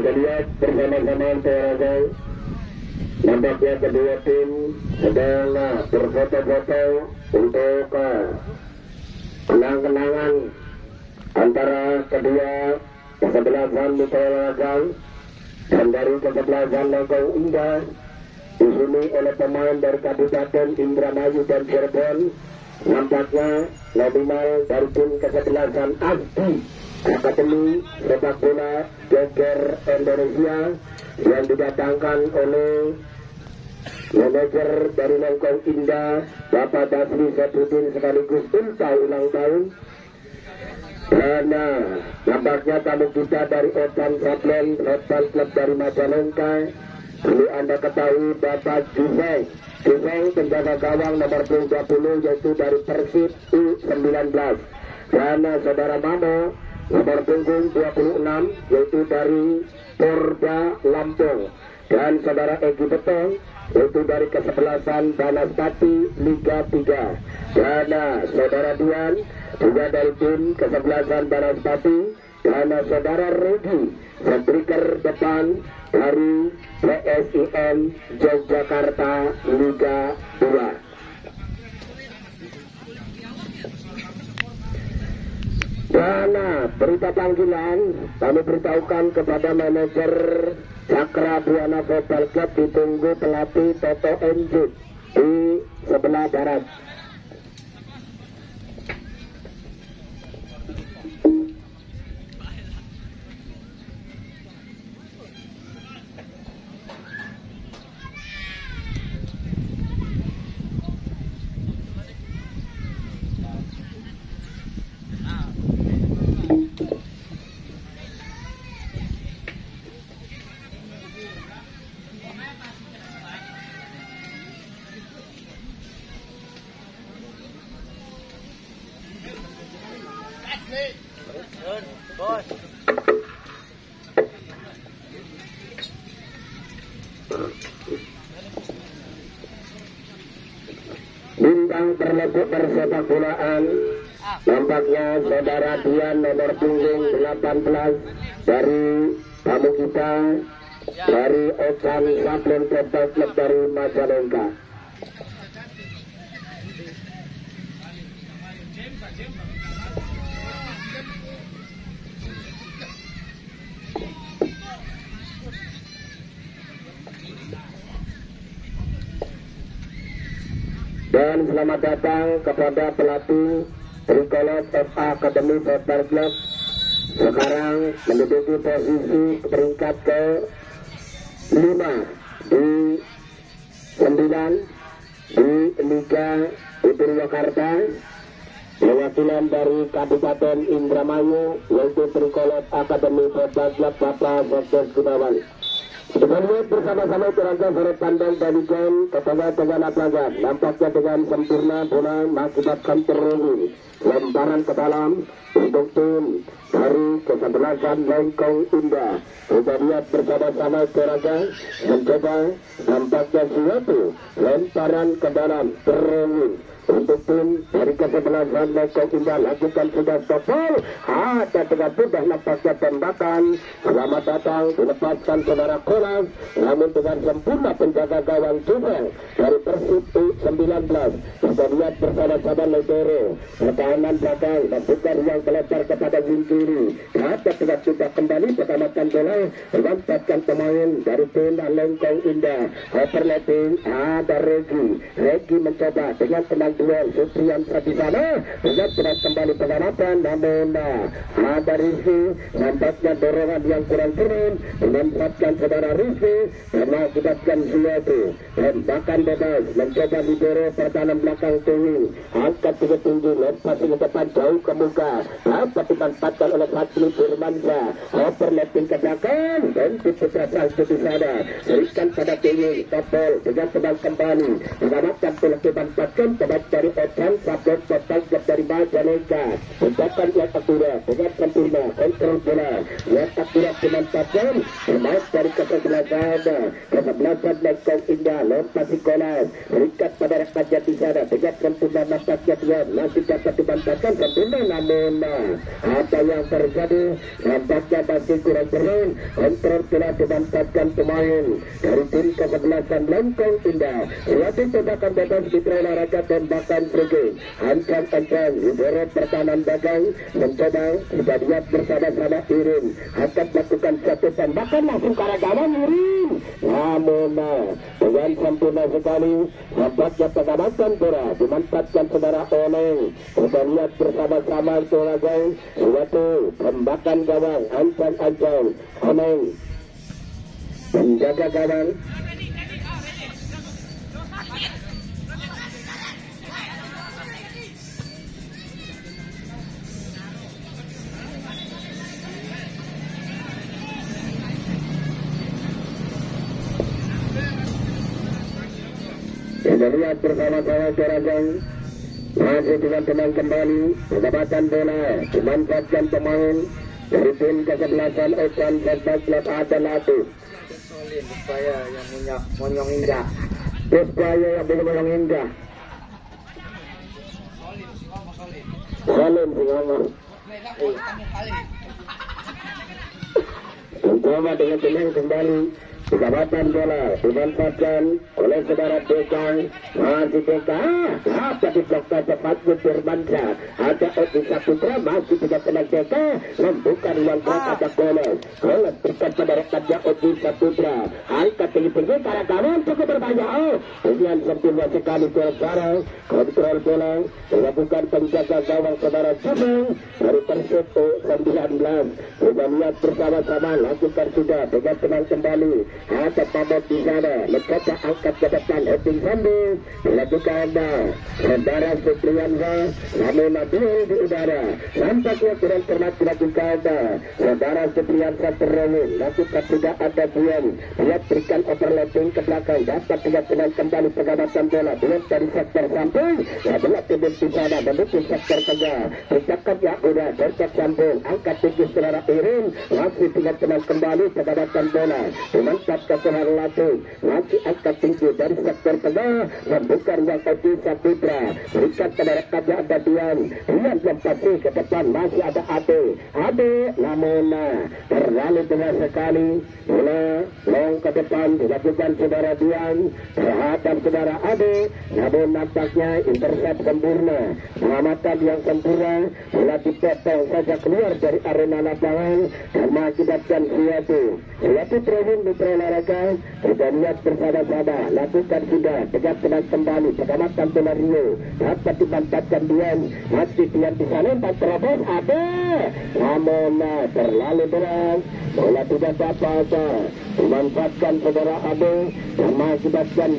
Kita lihat bersama-sama olahraga. Nampaknya kedua tim sedang berfoto-foto untuk kenang-kenangan antara kedua kesebelasan mitra olahraga. Dan dari kesebelasan Lengkong Indah dihuni oleh pemain dari Kabupaten Indramayu dan Cirebon. Nampaknya nominal dari tim kesebelasan Abdi Akademi Sepak Bola Joker Indonesia yang didatangkan oleh manajer dari Lengkong Indah Bapak Dasri Sepudin sekaligus ulta ulang tahun. Dan nampaknya tamu kita dari Otan Sablon Otan Klub dari Majalengka. Perlu Anda ketahui Bapak Jufeng penjaga gawang nomor 20 yaitu dari Persib U19. Dan saudara Mano nomor punggung 26 yaitu dari Porda Lampung. Dan saudara Egi Betong yaitu dari kesebelasan Banaspati Liga 3. Dan saudara Dian juga dari tim kesebelasan Banaspati. Dan saudara Regi striker depan dari PSIM Yogyakarta Liga 2. Dan berita panggilan kami beritahukan kepada manajer Cakra Buana Football Club ditunggu pelatih Toto Enjut di sebelah barat. Bintang terlebih bersepak bolaan nampaknya saudara Dian nomor punggung 18 dari tamu kita dari Ocan Sablon Football Club dari Majalengka. Dan selamat datang kepada pelatih Tricolor FA Academy Football Club. Sekarang menduduki posisi peringkat ke-5 di 9 di Liga Purwakarta. Perwakilan dari Kabupaten Indramayu yaitu Tricolor Academy Football Club Bapak Sokses Gunawan. Kita lihat bersama-sama Tiranga sore pandang dari game kepada lapangan. Nampaknya dengan sempurna bola mengakibatkan terungin lemparan ke dalam untuk tim dari kesebelasan Lengkong Indah. Kita lihat bersama-sama Tiranga mencoba nampaknya suatu lemparan ke dalam terungin untuk tim dari kesebelasan Lengkong Indah. Lakukan sudah stopol. Ada dengan mudah nampaknya tembakan. Selamat datang dilepaskan saudara Kolas. Namun dengan sempurna penjaga gawang Jufeng dari Persib U19. Kita lihat bersama-sama Ledero. Pertahanan belakang dan bukan yang kelepar kepada wing kiri. Ada dengan sudah kembali pertamakan bola. Memanfaatkan pemain dari tim Lengkong Indah. Overlapping ada Regi mencoba dengan tenang duel Supriyan Pradisana dengan berat kembali penggarapan. Namun ada Rizky nampaknya dorongan yang kurang turun memanfaatkan saudara Rizky dan mengakibatkan suatu tembakan bebas. Mencoba libero pertahanan belakang tinggi angkat tinggi lepas ke depan jauh ke muka dapat dimanfaatkan oleh Fadli Firmansyah. Overlapping ke belakang dan Putra Salju di sana berikan pada tinggi topol dengan tebal kembali mengamankan bola dimanfaatkan kembali dari Ocan Sablon Football Club dari Majalengka. Tindakan yang akurat dengan sempurna kontrol bola yang akurat dimanfaatkan pemain dari kesebelasan Lengkong Indah lompati Kolas berikan pada rekannya di sana dengan sempurna nampaknya dia masih dapat dimanfaatkan sempurna ini, namun apa yang terjadi nampaknya masih kurang keren. Kontrol telah dimanfaatkan pemain dari tim kesebelasan Lengkong Indah. Suatu tembakan bebas di olahraga tembakan free. Ancang-ancang libero pertahanan Bagang mencoba kita lihat bersama-sama Irin akan melakukan satu tembakan langsung ke arah gawang Irin, namun dengan sempurna sekali nampaknya pengamatan bola dimanfaatkan saudara Oneng. Kita lihat bersama-sama olahraga suatu tembakan gawang ancang-ancang Oneng menjaga gawang. Kita lihat bersama-sama Coragong masih dengan tenang kembali. Pendapatan bola dimanfaatkan pemain dari tim kesebelasan Okan Serta Klub Adalatif. Saya yang monyong indah. Saya yang monyong indah. Salim Singawa. Mencoba dengan tenang kembali. Pendapatan bola dimanfaatkan oleh saudara Bekang. Masih Bekang dapat diblokkan cepat Firmansyah. Ada Odi Saputra masih tidak tenang Bekang membuka ruang gerak ada Goles. Goles berikan pada rekannya Odi Saputra. Angkat tinggi-tinggi karena kawan cukup berbahaya. Dengan sempurna sekali saudara. Kontrol bola dilakukan penjaga gawang saudara Jumeng dari Persib U19. Kita lihat bersama-sama lakukan sudah dengan tenang kembali. Ada pamot di sana, mencoba angkat ke depan, heading sambil dilakukan saudara Supriyansa, namun duel di udara, nampaknya kurang cermat dilakukan saudara Supriyansa terowong, lakukan tidak ada buang, dia berikan overlapping ke belakang, dapat tidak tenang kembali pengamatan bola, duel dari sektor samping, bola timbul di sana, menuju sektor tengah, bercakap ya udah, bercak samping, angkat tinggi saudara Irin, masih tidak tenang kembali pengamatan bola, dengan keseluruhan latih masih angkat tinggi dari sektor tengah membuka ruang Odi Saputra berikan pada rekannya ada Dian yang pasti ke depan masih ada Ade namun terlalu benar sekali bola long ke depan dilakukan saudara Dian terhadap saudara Ade namun nampaknya intercept sempurna pengamatan yang sempurna bola dipotong saja keluar dari arena lapangan dan mengakibatkan suatu training di olahraga. Kita lihat bersama-sama lakukan sudah tegak tenang kembali pengamatan bola Rio dapat dimanfaatkan Dian masih Dian di sana empat terobos ada namun terlalu berat bola tidak dapat dimanfaatkan saudara Ade dan mengakibatkan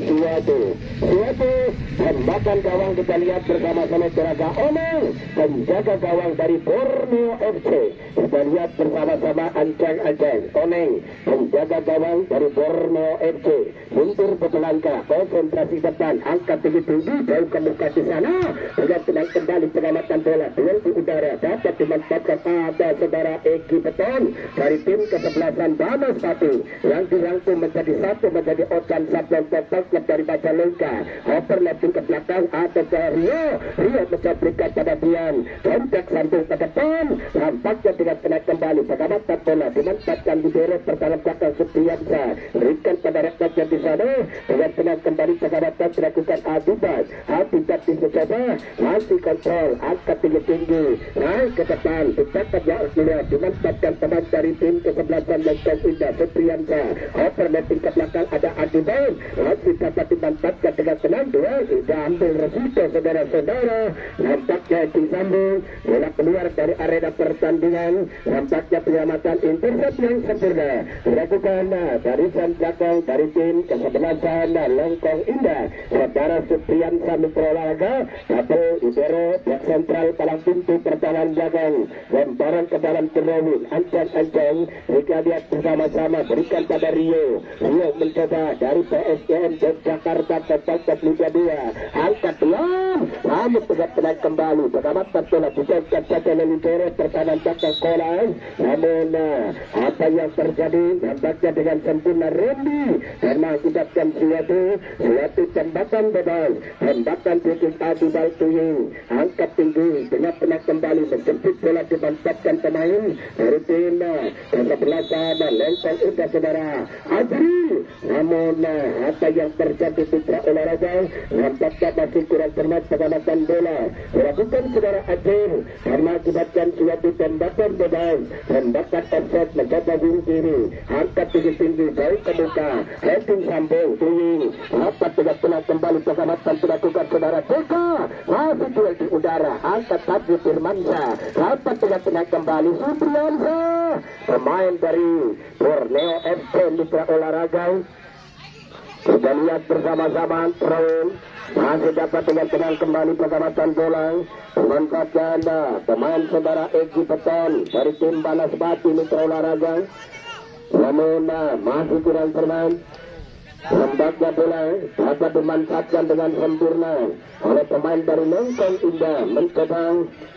suatu tembakan gawang. Kita lihat bersama-sama Ceraga Oneng penjaga gawang dari Borneo FC. Kita lihat bersama-sama ancang-ancang Oneng penjaga gawang dari Borneo FC mundur berlangkah konsentrasi depan angkat tinggi-tinggi jauh ke muka di sana dengan tenang kembali pengamatan bola duel di udara dapat dimanfaatkan ada saudara Egi Beton dari tim kesebelasan Banas Pati yang dirangkum menjadi satu menjadi Ojan Sablon Total Klub dari Majalengka. Overlapping ke belakang ada Rio mencoba berikan pada Dian kontak sambung ke depan nampaknya tidak tenang kembali pengamatan bola dimanfaatkan libero pertahanan belakang Supriyansa berikan pada rekannya di sana dengan tenang kembali pengamatan dilakukan Adibat dicoba masih kontrol angkat tinggi-tinggi naik ke depan dicatat ya Osmila dimanfaatkan teman dari tim kesebelasan Lengkong Indah Supriyansa overlapping ke belakang ada Adibat masih dapat dimanfaatkan dengan tenang duel tidak ambil resiko saudara-saudara nampaknya disambung bola keluar dari arena pertandingan nampaknya penyelamatan intercept yang sempurna dilakukan dari belakang dari tim kesebelasan Lengkong Indah saudara Supriyansa Mikrolaraga double libero back sentral palang pintu pertahanan belakang lemparan ke dalam cerowin ancang-ancang jika lihat bersama-sama berikan pada Rio mencoba dari PSM Jakarta Total Liga 2 angkat pelan namun tegak kembali pengamatan bola dicetak saja Lelitoro terkanan belakang Kolas. Namun apa yang terjadi nampaknya dengan sempurna Randy dan mengakibatkan suatu tembakan bebas, tembakan titik adu bal tuyul angkat tinggi dengan penat kembali menjemput bola dimantapkan pemain dari tim kesebelasan dan lempar udah saudara Azri. Namun apa yang terjadi putra olahraga nampaknya masih kurang cermat pengamatan bola dilakukan saudara Azri karena akibatkan suatu tembakan bebas, tembakan offset mencoba bunuh diri, angkat tinggi-tinggi jauh ke muka, heading sambung tuyul dapat tidak penat kembali pengamatan dilakukan saudara Deka masih duel di udara, angkat Fadli Firmansyah dapat tidak penat kembali Supriyansyah pemain dari Borneo FC Mitra Olahraga. Kita lihat bersama-sama Traun masih dapat dengan tenang kembali pengamatan bola memanfaatkan pemain saudara Egi Peton dari tim Balas Batu Mitra Olahraga. Namun masih kurang bermain. Lembaga bola dapat dimanfaatkan dengan sempurna oleh pemain dari Lengkong Indah. Mencoba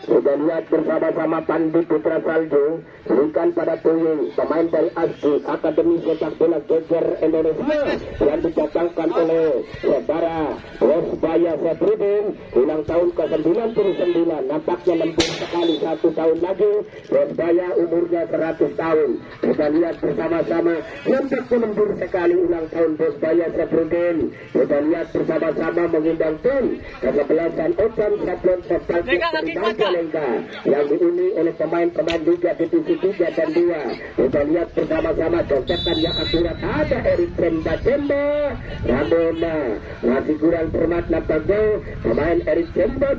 sudah lihat bersama-sama Pandi Putra Salju berikan pada Tuyul pemain dari ASKI Akademi Sepak Bola Geger Indonesia yang didatangkan oleh saudara Bosbaya Sefrudin ulang tahun ke-99. Nampaknya lembut sekali 1 tahun lagi Bosbaya umurnya 100 tahun. Kita lihat bersama-sama nampaknya lembut sekali ulang tahun Bosbaya Sefrudin. Kita lihat bersama-sama mengundang tim kesebelasan Otan Sablon Serta Lengka yang diuni oleh pemain-pemain Liga Divisi 3 dan 2. Kita lihat bersama-sama contekan yang akurat ada Erik Jemba. Namun masih kurang cermat nampaknya pemain Erik Jemba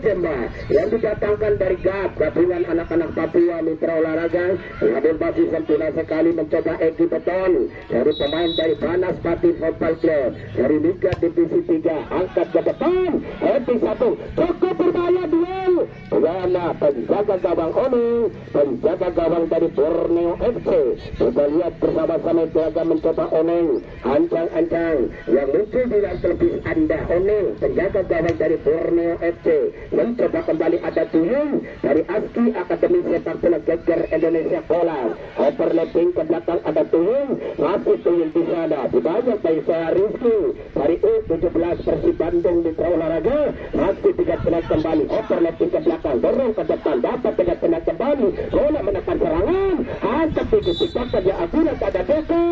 yang didatangkan dari gabungan anak-anak Papua Mitra Olahraga. Namun masih sempurna sekali mencoba Egi Beton dari pemain dari Banas Pati Football Club dari Liga Divisi 3 angkat ke depan. Heading satu cukup berbahaya duel dengan penjaga gawang Oni, penjaga gawang dari Borneo FC. Kita lihat bersama-sama jaga mencoba Oneng, ancang-ancang yang muncul di dalam televisi Anda. Oneng, penjaga gawang dari Borneo FC, mencoba kembali ada Tuyung dari ASKI Akademi Sepak Bola Geger Indonesia Kolas. Overlapping ke belakang ada Tuyung, masih Tuyung di sana. Dibanyak dari saya Rizky dari U17 Persib Bandung Mitra Olahraga, masih tidak pernah kembali. Overlapping ke belakang, dorong ke depan, dapat tidak pernah kembali. Bola menekan serangan, angkat titik-titik saja akurat ada Deka.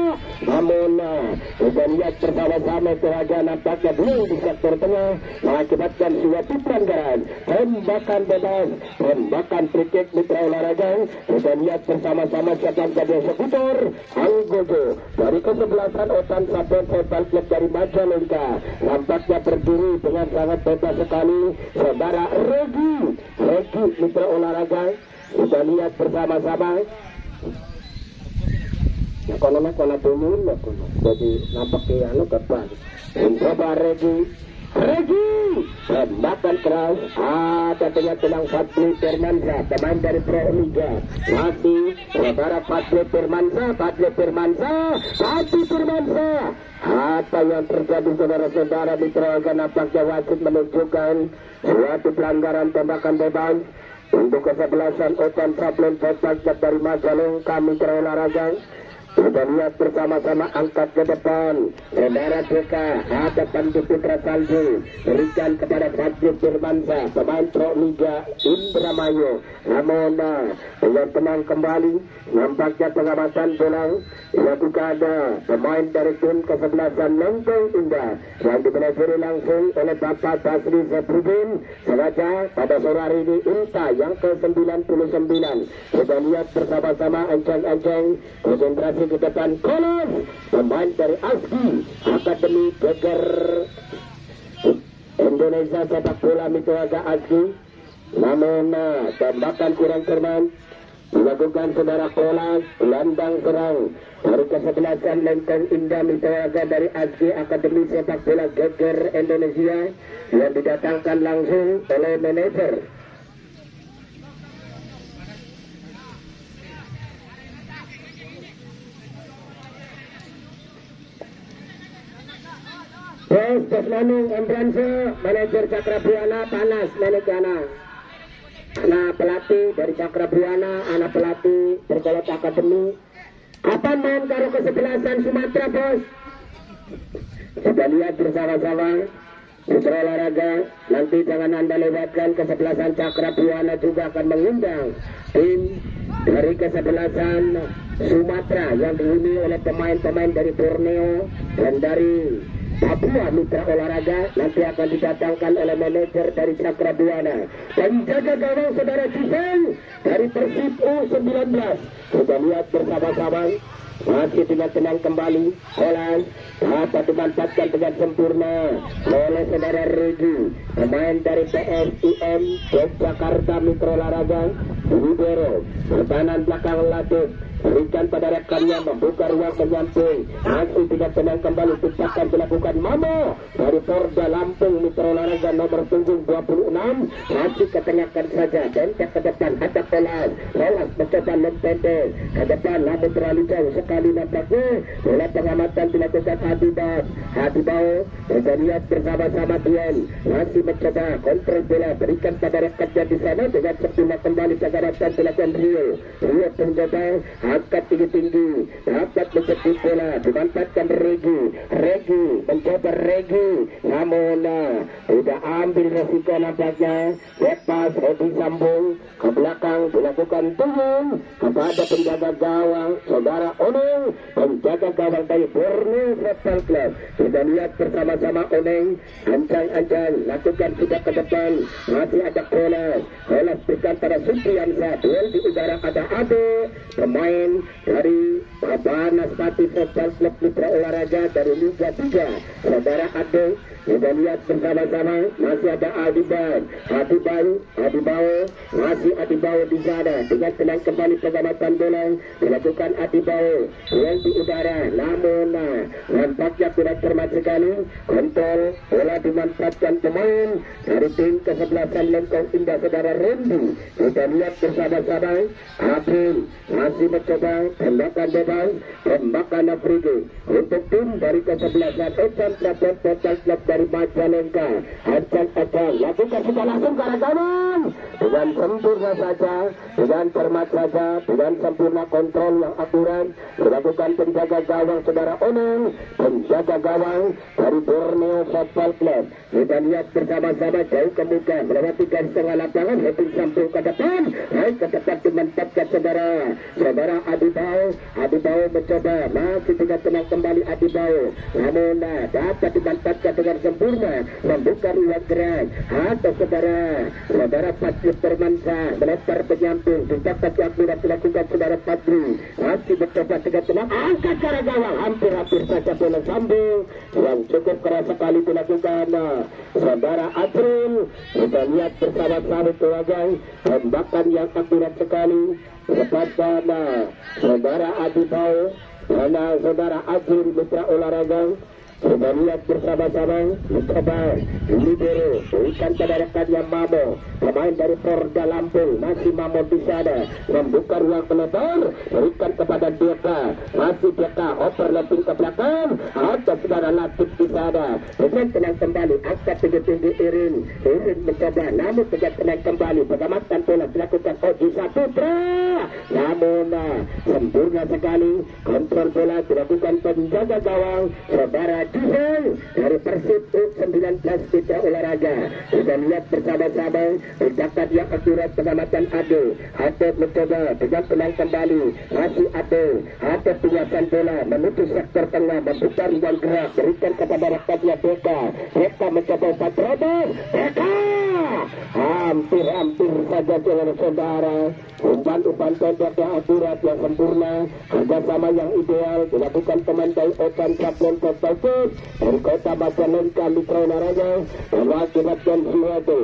Namun kita lihat bersama-sama Teraga nampaknya belum di sektor tengah mengakibatkan suatu pelanggaran. Tembakan bebas, tembakan free kick Mitra Olahraga. Kita lihat bersama-sama siapa jadi eksekutor Anggojo dari kesebelasan Otan Sablon Football Club dari Majalengka. Nampaknya berdiri dengan sangat bebas sekali saudara Regi Mitra Olahraga. Kita lihat bersama-sama ya kono dulu jadi nampaknya kepan mencoba Regi tembakan keras ada tengah Fadli Firmansyah pemain dari Pro Liga. Masih saudara Fadli Firmansyah apa yang terjadi saudara-saudara Mitra Olahraga. Nampaknya wasit menunjukkan suatu pelanggaran tembakan bebas untuk kesebelasan Otan Sablon Football Club dari Majalengka Mitra Olahraga. Kita lihat bersama-sama angkat ke depan saudara Deka ada Pandu Putra Salju berikan kepada Fadli Firmansyah pemain Pro Liga Indramayu. Namun dengan tenang kembali nampaknya pengamatan bola dilakukan pemain dari tim kesebelasan Lengkong Indah yang dimenajeri langsung oleh Bapak Basri Zefrudin sengaja pada sore hari ini Inta yang ke-99. Kita lihat bersama-sama ancang-ancang konsentrasi ke depan Kolas pemain dari ASKI Akademi Geger Indonesia Sepak Bola Mitra Olahraga ASKI. Namun tembakan kurang cermat dilakukan saudara Kolas. Gelandang serang dari kesebelasan Lengkong Indah Mitra Olahraga dari ASKI Akademi Sepak Bola Geger Indonesia yang didatangkan langsung oleh manajer Bos Manung Endranse, manajer Cakra Buana panas Menegana. Anak pelatih dari Cakra Buana, anak pelatih Berkolot Akademi. Kapan main karo kesebelasan Sumatera, bos? Sudah lihat bersama-sama. Putra olahraga, nanti jangan Anda lewatkan kesebelasan Cakra Buana juga akan mengundang tim dari kesebelasan Sumatera yang dihuni oleh pemain-pemain dari Borneo dan dari Papua Mitra Olahraga. Nanti akan didatangkan oleh manajer dari Cakra Buana dan jaga gawang saudara Ciseng dari Persib U19. Sudah lihat bersama-sama. Masih dengan tenang kembali. Holland dapat dimanfaatkan dengan sempurna oleh saudara Regi, pemain dari PSIM Yogyakarta Mitra Olahraga. Libero pertahanan belakang Latif berikan pada rekannya, membuka ruang menyamping. Masih tidak tenang kembali, tindakan dilakukan Mamo dari Porda Lampung Mitra Olahraga nomor punggung 26. Masih ketengahkan saja, bentak ke depan, ada Polas mencoba lempendek ke depan, namun terlalu jauh sekali nampaknya. Bola pengamatan dilakukan Adibao dan lihat bersama-sama Dian masih mencoba kontrol bola, berikan pada rekannya di sana dengan sempurna kembali. Jagaratan dilakukan Rio mencoba angkat tinggi-tinggi, dapat mencetak bola, dimanfaatkan Regi mencoba namun tidak ambil resiko nampaknya. Lepas Regi sambung ke belakang, dilakukan turun kepada penjaga gawang saudara Oneng, penjaga gawang dari Borneo Football Club. Kita lihat bersama-sama Oneng ancang-ancang lakukan sudah ke depan, masih ada Kolas berikan pada Supriyansa. Duel di udara ada Ade, pemain dari Babanas Pati Football Club Mitra Olahraga dari Liga 3 saudara Ade. Kita lihat bersama-sama, masih ada Adibao, masih Adibao di sana dengan tenang kembali pengamatan bola dilakukan Adibao. Duel di udara, namun nampaknya tidak cermat sekali. Kontrol bola dimanfaatkan pemain dari tim kesebelasan Lengkong Indah saudara Rendi. Kita lihat bersama-sama, April masih mencoba tembakan bebas, tembakan Afriki untuk tim dari kesebelasan Ecan Trapon Total Club dari Majalengka. Ancang-ancang lakukan sudah langsung ke arah gawang dengan sempurna saja, dengan cermat saja, dengan sempurna kontrol yang akurat dilakukan penjaga gawang saudara Oneng, penjaga gawang dari Borneo Football Club. Kita lihat bersama-sama jauh ke muka melewati garis tengah lapangan, heading sambung ke depan, naik ke depan dimanfaatkan saudara Adibao mencoba, masih tidak tenang kembali Adibao, namun dapat dimanfaatkan dengan sempurna, membuka ruang gerak atau saudara Patri Permansa melempar penyamping, didapat yang tidak dilakukan saudara Patri, masih mencoba dengan tenang angkat ke arah gawang, hampir saja bola sambung yang cukup keras sekali dilakukan saudara April. Kita lihat bersama-sama sebagai tembakan yang akurat sekali kepada saudara Adibao dan saudara Azri Mitra Olahraga. Kita lihat bersama-sama, mencoba Libero berikan pada rekannya Mamo, pemain dari Porda Lampung, masih Mamo di sana membuka ruang pelebar, berikan kepada Deka, masih Deka overlapping ke belakang, ada saudara Latif di sana dengan tenang kembali, angkat tinggi-tinggi Irin mencoba, namun tidak tenang kembali, pengamatan bola dilakukan Oji Saputra, namun sempurna sekali kontrol bola dilakukan penjaga gawang saudara Ciseng dari Persib U19 Mitra Olahraga. Kita lihat bersama-sama tindakan yang akurat pengamatan Ade mencoba dengan tenang kembali, masih Ade penguasaan bola menuju sektor tengah, membuka ruang gerak, berikan kepada rekannya Deka mencoba Patrobo, Deka hampir saja saudara umpan pendek yang akurat yang sempurna, kerjasama yang ideal dilakukan pemain dari Ocan Sablon Kotakus dari kota Majalengka Mitra Olahraga, mengakibatkan suatu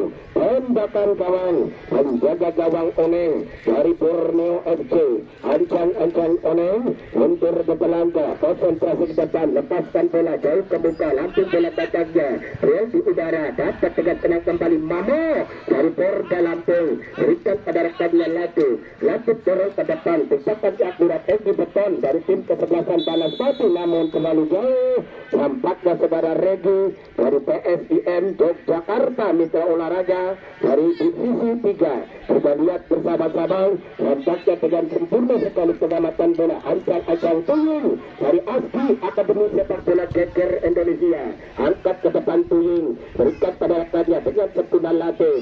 tembakan kawan menjaga gawang Oneng dari Borneo FC. Ancang-ancang Oneng mundur ke belakang, konsentrasi ke depan, lepaskan bola jauh ke buka, langsung bola bacanya real di udara, dapat tegak tenang kembali Mamo dari Porda Lampung, berikan pada rekannya Latu dorong ke depan, tembakan akurat Egi Beton dari tim kesebelasan Banas Batu, namun kembali jauh nampaknya saudara Regi dari PSIM Yogyakarta Mitra Olahraga dari divisi 3. Kita lihat bersama-sama nampaknya dengan sempurna sekali pengamatan bola. Ancang-ancang Tuying dari ASKI Akademi Sepak Bola Geger Indonesia, angkat ke depan Tuying, berikan pada rekannya dengan sentuhan latih,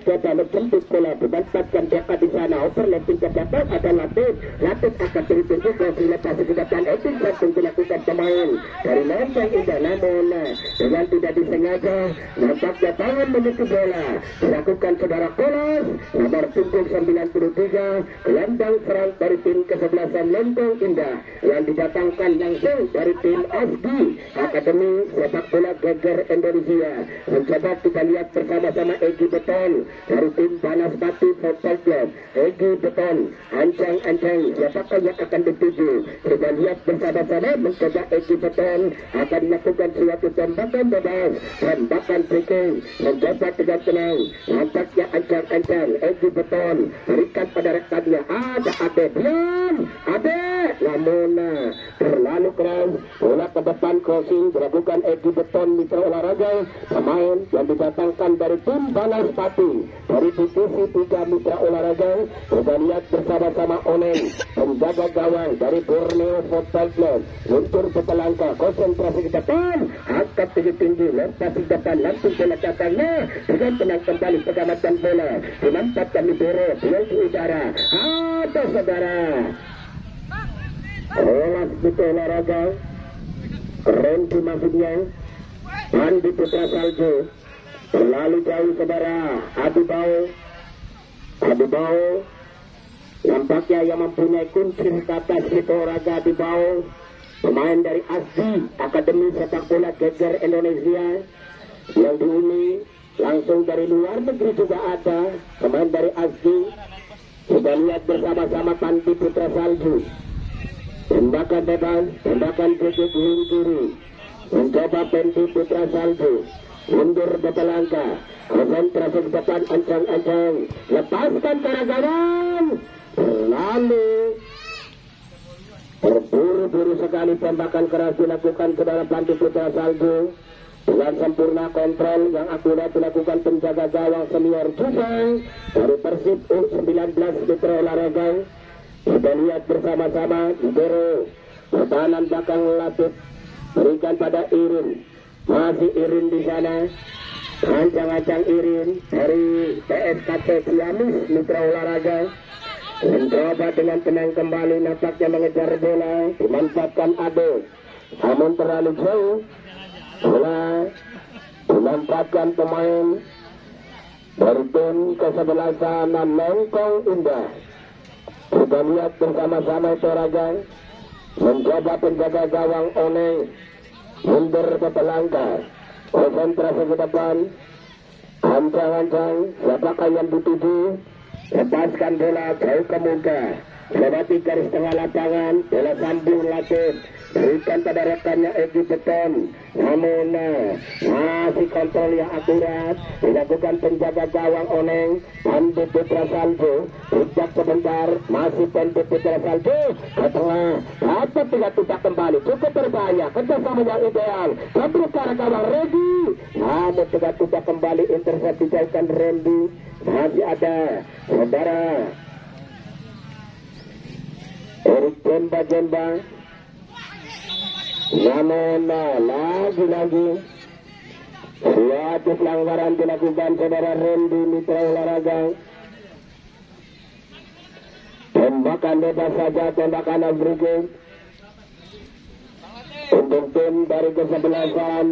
coba menjemput bola, dimanfaatkan dekat di sana, overlapping ke depan ada latih akan terhitung juga dilepas ke depan. Itu langsung dilakukan pemain dari Lempeng Indah, namun dengan tidak disengaja nampaknya tangan menuju bola dilakukan saudara Kolos nomor punggung 93, gelandang serang dari tim kesebelasan Lempeng Indah yang didatangkan langsung dari tim ASKI Akademi Sepak Bola Geger Indonesia. Mencoba kita lihat bersama-sama Egi Beton dari tim Banas Batu Football Club. Egi Beton, ancang-ancang siapakah yang akan dituju? Kita lihat bersama-sama, mencoba Egi Beton akan melakukan suatu tembakan bebas, tembakan breaking, mencoba dengan tenang, nampaknya ancang-ancang Egi Beton berikan pada rekannya, ada Ade, diam Ade, namun terlalu keras, bola ke depan crossing dilakukan Egi Beton Mitra Olahraga, pemain yang didatangkan dari tim Banas Pati dari divisi 3 Mitra Olahraga. Kita lihat bersama-sama Oneng penjaga gawang dari Borneo Football Club, luntur ke pelangka, konsentrasi ke depan, angkat tinggi-tinggi, lempar di depan, langsung bola datangnya dengan tenang kembali pengamatan bola, dimanfaatkan Libero, duel di udara, ada saudara Rolas Mitra Olahraga, Randy maksudnya, Andi Putra Salju, terlalu jauh saudara, Adu Bau, nampaknya yang mempunyai kunci kata Sitoraga Adu Bau, pemain dari ASKI Akademi Sepak Bola Geger Indonesia yang dihuni langsung dari luar negeri juga ada pemain dari ASKI. Kita lihat bersama-sama Andi Putra Salju, tembakan bebas, tembakan kiri kiri, mencoba Andi Putra Salju mundur ke belakang, konsentrasi ke depan, ancang-ancang, lepaskan para gawang, lalu terburu-buru sekali tembakan keras dilakukan ke dalam Andi Putra Salju dengan sempurna, kontrol yang akurat dilakukan penjaga gawang senior Jufang dari Persib U19 Mitra Olahraga. Kita lihat bersama-sama Libero, pertahanan belakang Latif, berikan pada Irin, masih Irin di sana, ancang-ancang Irin dari PSKT Ciamis Mitra Olahraga, mencoba dengan tenang kembali, nampaknya mengejar bola, dimanfaatkan Ade, namun terlalu jauh, bola dimanfaatkan pemain dari tim kesebelasan Lempeng Indah. Kita lihat bersama-sama Toraga, mencoba penjaga gawang Oneng mundur ke pelangka, konsentrasi ke depan, ancang-ancang siapakah yang dituju, lepaskan bola jauh ke muka, lewati garis tengah lapangan, bola sambung Latif, berikan pada rekannya Egi Beton, namun masih kontrol yang akurat dilakukan penjaga gawang Oneng, Andi Putra Salju, sejak sebentar masih Andi Putra Salju ke tengah, dapat tidak tutak kembali, cukup berbahaya, kerjasama yang ideal, tapi ke arah gawang Regi, namun tidak tutak kembali, intercept dijauhkan Randy, masih ada saudara Erik Jemba, namun lagi-lagi suatu pelanggaran dilakukan saudara Randy Mitra Olahraga. Tembakan bebas saja, tembakan abrigin untuk tim dari kesebelasan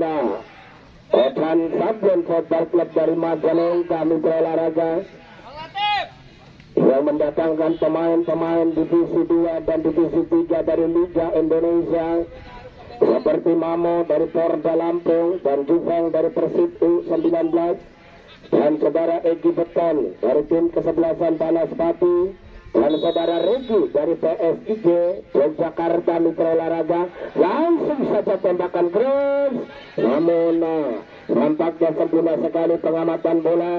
Otan Sablen Football Club dari Majalengka Mitra Olahraga yang mendatangkan pemain-pemain divisi 2 dan divisi 3 dari Liga Indonesia seperti Mamo dari Porda Lampung dan Jufang dari Persib U19. dan saudara Egi Beton dari tim kesebelasan Banaspati, dan saudara Regi dari PSIG Yogyakarta Mitra Olahraga. Langsung saja tembakan cross, namun nampaknya sempurna sekali pengamatan bola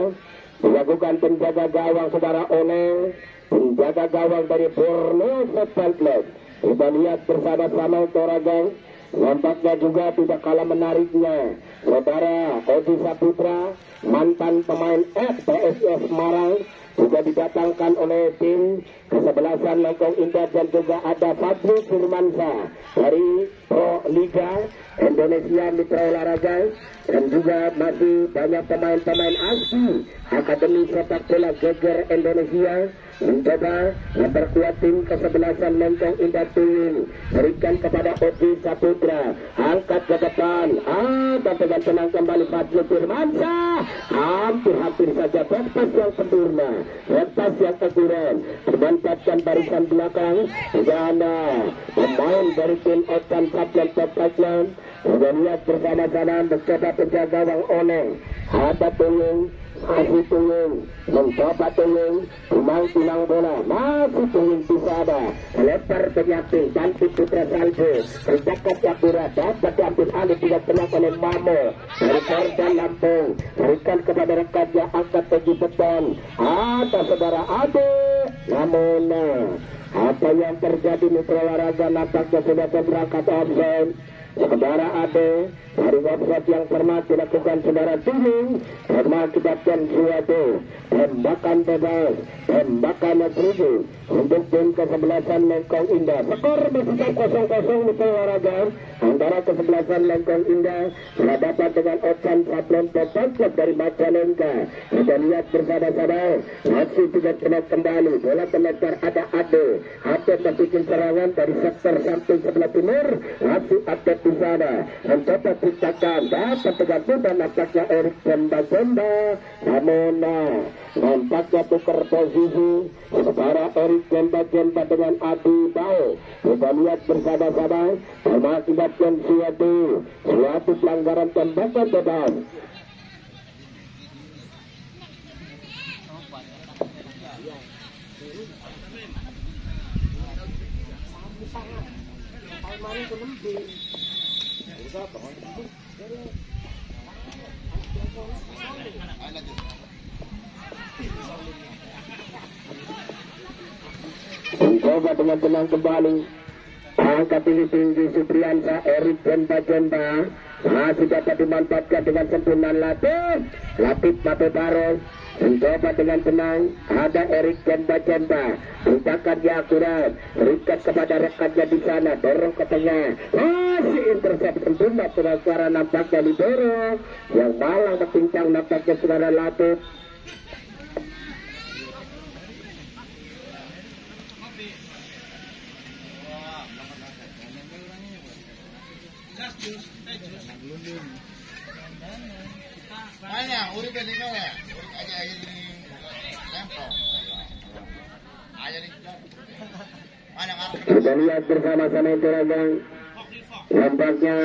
dilakukan penjaga gawang saudara Oneng, penjaga gawang dari Borneo Football Club. Kita lihat bersama-sama Toragang, nampaknya juga tidak kalah menariknya saudara Odi Saputra, mantan pemain PSIS Semarang, juga didatangkan oleh tim kesebelasan Lengkong Indah, dan juga ada Fadli Firmansyah dari Pro Liga Indonesia Mitra Olahraga, dan juga masih banyak pemain-pemain asli Akademi Sepak Bola Geger Indonesia mencoba memperkuat tim kesebelasan Lengkong Indah Tuyul. Berikan kepada Odi Saputra, angkat ke depan, dan dengan tenang kembali Fadli Firmansyah, hampir saja lepas yang sempurna, lepas yang akurat, memanfaatkan barisan belakang dan pemain dari tim Otan Saplan Topaklan. Sudah lihat bersama-sama mencoba penjaga gawang Oneng, ada Tuyul, masih Tuyul, mencoba Tuyul, tulang bola, masih Tuyul bisa ada, lebar penyamping, Bantu Putra Salvo, berjakat akurat, dapat diambil alih tidak tenang oleh Mamo, dari Kordan Lampung, berikan kepada rekannya, angkat Egi Beton, ada saudara Ade, namun apa yang terjadi Mitra Olahraga nampaknya sudah berangkat offside. Saudara Ade dari website yang pernah dilakukan saudara Tuyul mengakibatkan suatu tembakan bebas, tembakan setuju untuk tim kesebelasan Lengkong Indah. Skor masih 0-0 Mitra Olahraga antara kesebelasan Lengkong Indah berhadapan dengan Ocan Saplan Topal Club dari Majalengka. Kita lihat bersama-sama, masih tidak kena kembali bola penletar, ada Ade membuat serangan dari sektor samping sebelah timur, masih ada di sana mencoba ciptakan dapat tergantung dan nampaknya Erik Jemba, namun nampaknya tukar posisi saudara Erik Jemba dengan Adi Bao. Kita lihat bersama-sama mengakibatkan suatu pelanggaran tembakan bebas. Mencoba dengan tenang kembali, angkat tinggi Supriyansa, Erik Jemba masih dapat dimanfaatkan dengan sempurna. Lapis Mate Baros mencoba dengan tenang, ada Erik Jemba, tindakannya akurat, berikan kepada rekannya di sana, dorong ke tengah, masih intercept sempurna saudara, nampaknya libero yang malang kepincang, nampaknya saudara Lapis. Kita lihat bersama-sama itu Ragang, nampaknya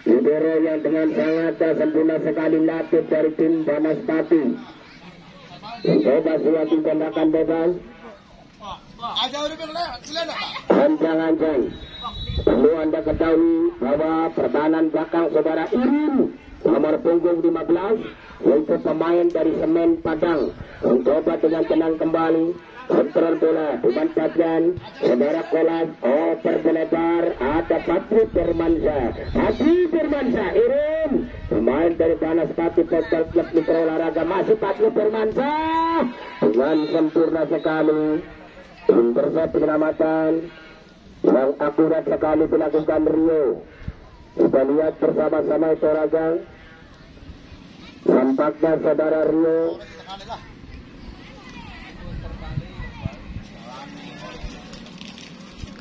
libero yang dengan sangat sempurna sekali Latif dari tim Banaspati mencoba suatu tembakan bebas. Ancang-ancang, perlu Anda ketahui bahwa pertahanan belakang saudara Irin nomor punggung 15 yaitu pemain dari Semen Padang mencoba dengan tenang kembali kontrol bola dimanfaatkan saudara Kolas, berlebar, ada Fadli Firmansyah, Irin pemain dari Banaspati Football Club Mitra Olahraga, masih Fadli Firmansyah dengan sempurna sekali intercept penyelamatan yang akurat sekali dilakukan Rio. Kita lihat bersama-sama itu Ragang, nampaknya saudara Rio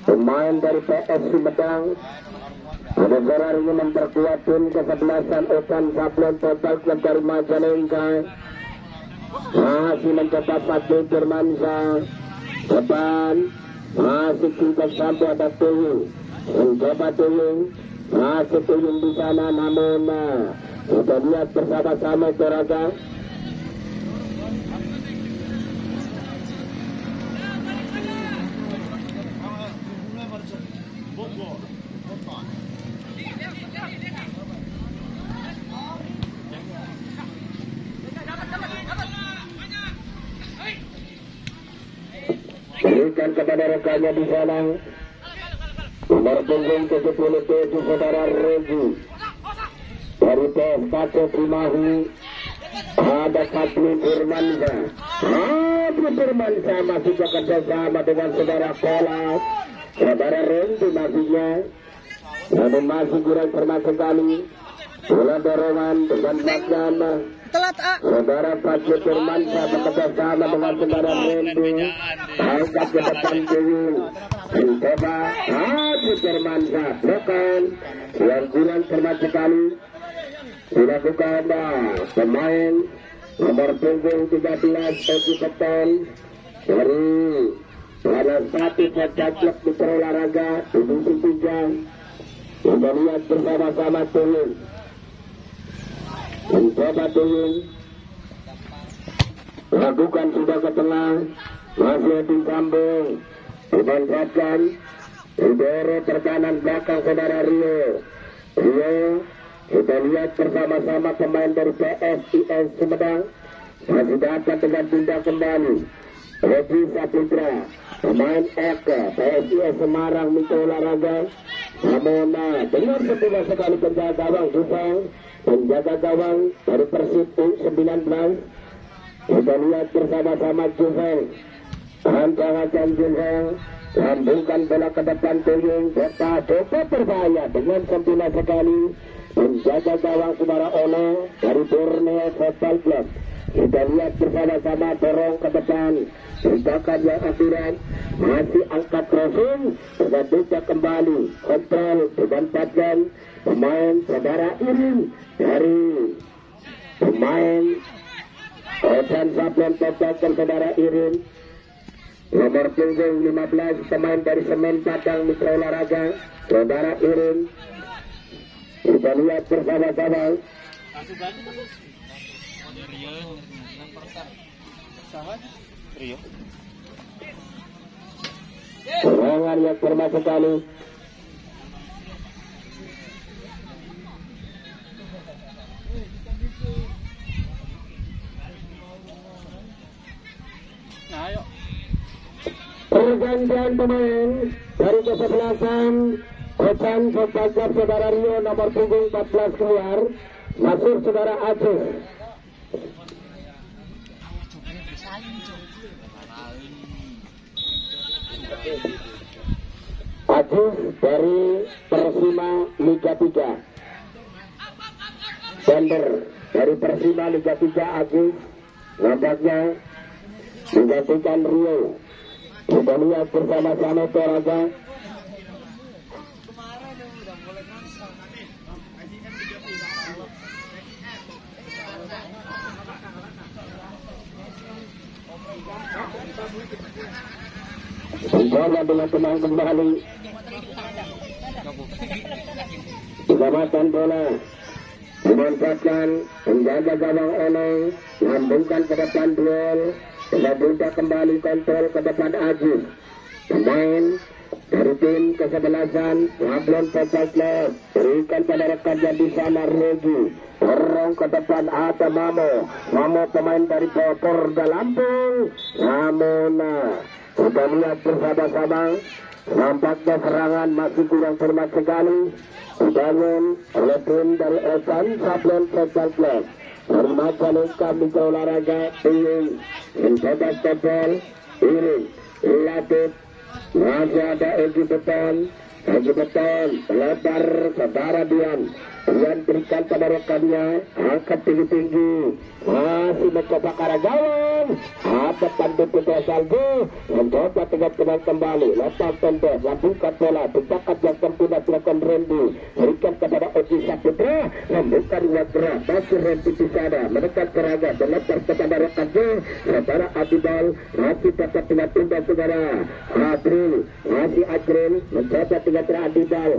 pemain dari PS Sumedang, ada saudara Rio memperkuat tim kesebelasan Ocan Sablon Total Club dari Majalengka, masih mencoba Fadli Firmansyah depan, masih tingkat sampai ada Tuyul, mencoba Tuyul, masih Tuyul di sana, namun kita lihat bersama-sama Raga, berikan kepada rekannya di sana. Nomor punggung 77 saudara Regi dari PSKC Cimahi. Ada Fadli Firmansyah. Fadli Firmansyah masih bekerja sama dengan saudara Kola. Saudara Rendi masihnya. Namun masih kurang pernah sekali. Bola dorongan dengan belakang. Saudara Fadli Firmansyah bekerja sama dengan saudara Rendi. Angkat ke depan tuyul. Mencoba Fadli Firmansyah. Bukan. Yang kurang pernah sekali. Dilakukan pemain nomor punggung 13 Egi Beton dari salah satu pecah klub Mitra Olahraga Divisi 3. Kita lihat bersama-sama Tuyul. Mencoba Tuyul lakukan sudah ke tengah, masih di sambung dimanfaatkan didorong pertahanan belakang saudara Rio. Kita lihat bersama-sama pemain dari PSIS Sumedang masih dapat dengan tindak kembali. Regi Saputra, pemain Eka PSIS Semarang Mitra Olahraga. Ramona dengan sebuah sekali penjaga gawang Jufeng, penjaga gawang dari Persib U19. Kita lihat bersama-sama Jufeng, ancang-ancang Jufeng, lambungkan bola ke depan Tuyung. Coba berbahaya dengan sempurna sekali. Menjaga gawang saudara Ono dari Borneo Football Club. Kita lihat bersama-sama dorong ke depan. Tindakan yang akurat. Masih angkat crossing. Sudah bisa kembali. Kontrol dimanfaatkan pemain saudara Irin dari pemain Ojan Sablon Tobakan saudara Irin. Nomor punggung 15 pemain dari Semen Padang Mitra Olahraga saudara Irin. Kita lihat bersama-sama. Serangan yang cermat sekali. Pergantian pemain dari kesebelasan Ojan Football Club saudara Rio nomor punggung 14 keluar, masuk saudara Aceh. Aceh dari Persima Liga 3. Bender dari Persima Liga 3 Aceh nampaknya menggantikan Rio. Kita lihat bersama-sama Toraga. Mencoba dengan tenang kembali. Keselamatan bola dimanfaatkan penjaga gawang Oneng, lambungkan ke depan duel. Sudah kembali kontrol ke depan Aziz. Pemain dari tim kesebelasan Sablon Football Club berikan pada rekannya di sana Regi. Dorong ke depan ada Mamo pemain dari Porda Lampung. Ramona. Kita lihat bersama-sama. Nampaknya serangan masih kurang cermat sekali. Dibangun oleh tim dari Ojan Sablon Football Club. Dari Majalengka Mitra Olahraga Tuyung. Mencoba stopol Iring Latif. Masih ada Egi Beton. Lebar saudara Dian berikan pada rekannya, angkat tinggi-tinggi, masih mencoba ke arah gawang. Ada Pandu Putra Salvo mencoba tegak-tegak kembali, lepas tembak, lambungkan bola, desakan yang sempurna dilakukan Randy, berikan kepada Oji Saputra, lambungkan Wadra, masih Randy di sana, menekan Keraga, melepas kepada rekannya, saudara Adibal, masih dapat dengan tunda saudara Adril, masih Adril, mencoba dengan Adibal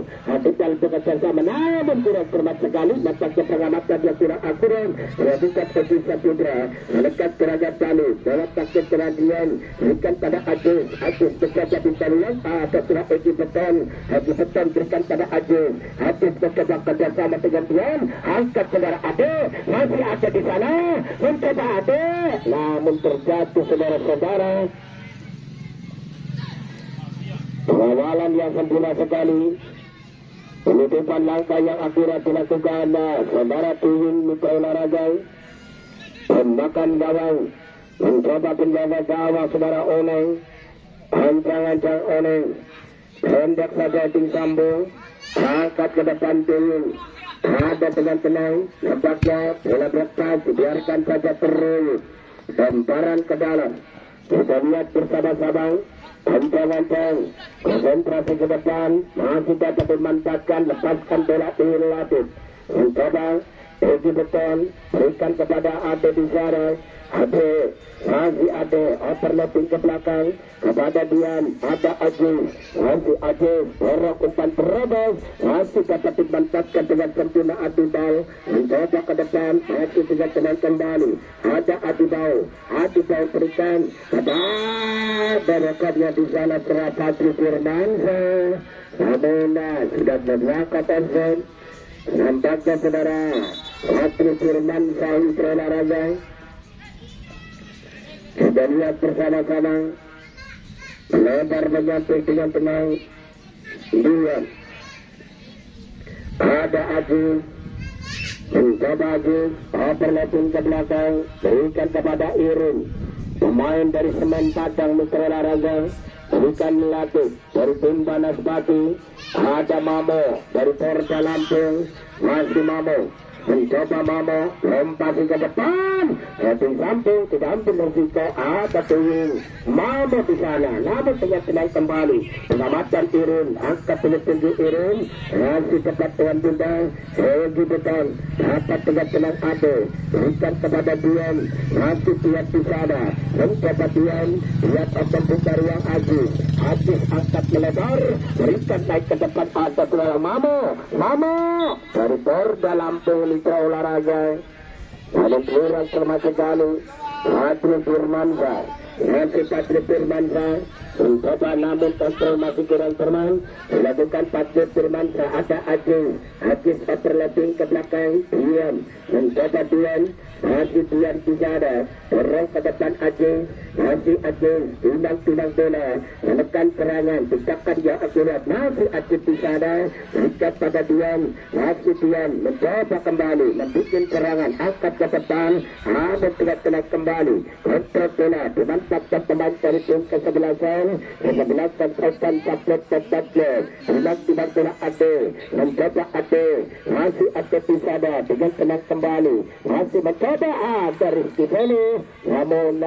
bekerja sama, namun kurang cermat sekali, nampaknya pengamatan yang kurang akurat, berikan Oji Saputra, menekan Keraga Palu, bawa takut perhatian, berikan pada Ajus bekerja di Paluan, ada surah Oji Beton berikan pada Ajus bekerja kerjasama dengan Tuan, angkat saudara Ade, masih ada di sana, mencoba Ade, namun terjatuh saudara-saudara. pengawalan yang sempurna sekali, penutupan langkah yang akurat dilakukan saudara Tuyung Mitra Olahraga. Tembakan gawang mencoba penjaga gawang saudara Oneng, ancang-ancang Oneng, pendek saja Ting Sambo, angkat ke depan Tuyung, ada dengan tenang, nampaknya bola bertas biarkan saja terus, lemparan ke dalam. Kita lihat bersama-sama, ancang-ancang, konsentrasi ke depan, masih dapat dimanfaatkan, lepaskan bola Latih, mencoba Egi Beton, berikan kepada Ade di sana, Ade, masih Ade, overlapping ke belakang, kepada Dian, ada Aji, masih Aji, borok umpan terobos, masih dapat dimanfaatkan dengan sempurna Adibau, mencoba ke depan, masih dengan tenang kembali, ada Adibau berikan, ada rekannya di sana Patri Firmansyah, namun sudah berlaku offside. Nampaknya saudara Patri Firmansyah Mitra Olahraga. Kita lihat bersama-sama, melebar menyamping dengan tenang. Dua, ada Aji, mencoba Aji, overlapping ke belakang, berikan kepada Irun, pemain dari Semen Padang Mitra Olahraga. Berikan Latih dari tim Banaspati, ada Mamo dari Porda Lampung, masih Mamo, mencoba Mamo, lompati ke depan, Ting Samping tidak ambil resiko, ada Tuyung, Mamo di sana, namun tenang kembali, pengamatan Irun, angkat tinggi Irun, masih tepat dengan Bunda, Egi Beton, dapat tenang Ade, berikan kepada Dian, masih Dian di sana, mencoba Dian, lihat open buka ruang Aji angkat melebar, berikan naik ke depan, ada keluar Mamo, dari Porda Lampung Mitra Olahraga, ada kurang termasuk sekali, Patri Firmansyah, masih Patri Firmansyah, mencoba namun kontrol masih kurang teman, dilakukan Patri Firmansyah, ada Aji overlapping ke belakang, Dian, mencoba Dian, masih Dian di sana, dorong ke depan Aji, masih Aji, tundang bola, menekan serangan, tindakan yang akurat, masih Aji di sana, berikan pada Dian, masih Dian, mencoba kembali, membuat serangan, angkat ke depan, ada tenang kembali, kontrol bola, dimanfaatkan pemain dari tim ke-11, ke-11 Sultan Tablet, tindak bola Ade, mencoba Ade, masih Ade di sana, dengan tenang kembali, masih mencoba dari Rizky, namun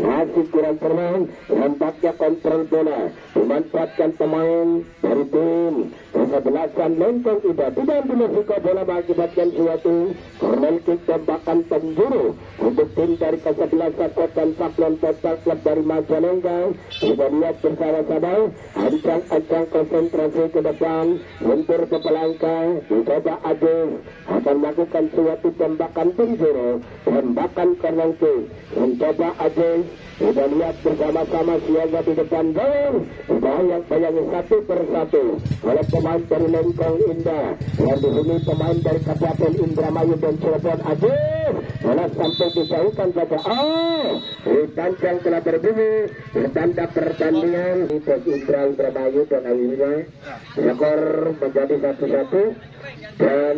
masih kurang teman, nampaknya kontrol bola, dimanfaatkan pemain dari tim ke-11 Lengkong Ida, tidak ambil resiko bola mengakibatkan suatu corner kick tembakan penjuru untuk tim dari ke-11 Sultan Tablet Football Club dari Majalengka. Kita lihat bersama-sama, ancang-ancang konsentrasi ke depan, mundur ke belakang, mencoba Aziz akan melakukan suatu tembakan penjuru, tembakan corner kick, mencoba Aziz. Kita lihat bersama-sama siaga di depan gawang, bayang-bayangi satu persatu oleh pemain dari Lengkong Indah, yang di sini pemain dari Kabupaten Indramayu dan Cirebon. Aziz bola sampai dijauhkan saja, ditancang telah berbunyi, bertanda pertandingan di Pos Indramayu dan akhirnya skor menjadi 1-1 dan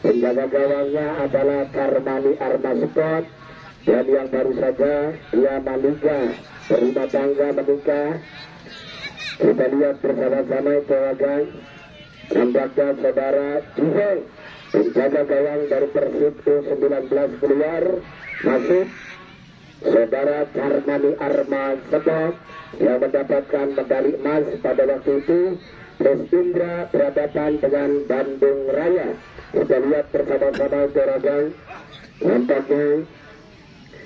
penjaga gawangnya adalah Karmani Arma Sport. Dan yang baru saja ia Malika berumah tangga menikah. Kita lihat bersama-sama itu guys, nampaknya saudara Jiheng, penjaga gawang dari Persib U19 keluar, masuk saudara Karmani Arma Sport yang mendapatkan medali emas pada waktu itu. Pos Indra berhadapan dengan Bandung Raya. Kita lihat bersama-sama itu guys, nampaknya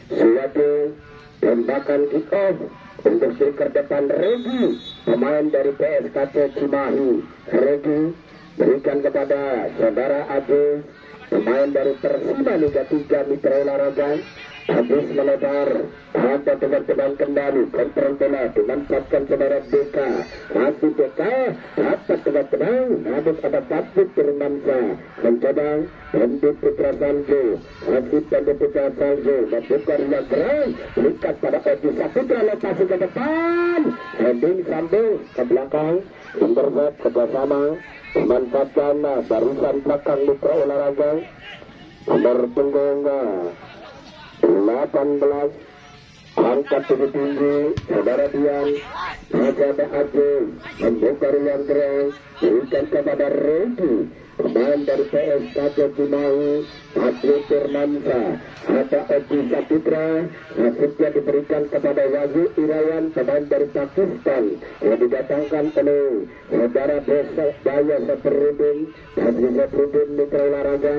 suatu tembakan kick off untuk striker depan Regi, pemain dari PSKT Cimahi. Regi berikan kepada saudara Agus, pemain dari Persima Liga 3 Mitra Olahraga. Agus melebar, Ada teman-teman kembali kontrol bola dimanfaatkan saudara BK. Masih BK dapat teman-teman, namun ada Taufik Firmansyah mencoba Bandit Putra Sanjo. Masih Bandit Putra Sanjo membuka ruang gerak, berikan pada Oji Saputra, lokasi ke depan, heading sambung ke belakang, intercept kerjasama memanfaatkan barisan belakang mitra olahraga nomor punggung 18 angkat tinggi saudara Dian. Masih ada Agung membuka ruang gerak, berikan kepada Regi, pemain dari PS Kajo Cimahi. Patrick Firmansyah, ada Oji Saputra, nasibnya diberikan kepada Wahyu Irawan, pemain dari Pakistan yang didatangkan oleh saudara Besok Daya Seperudin dan Seperudin mitra olahraga.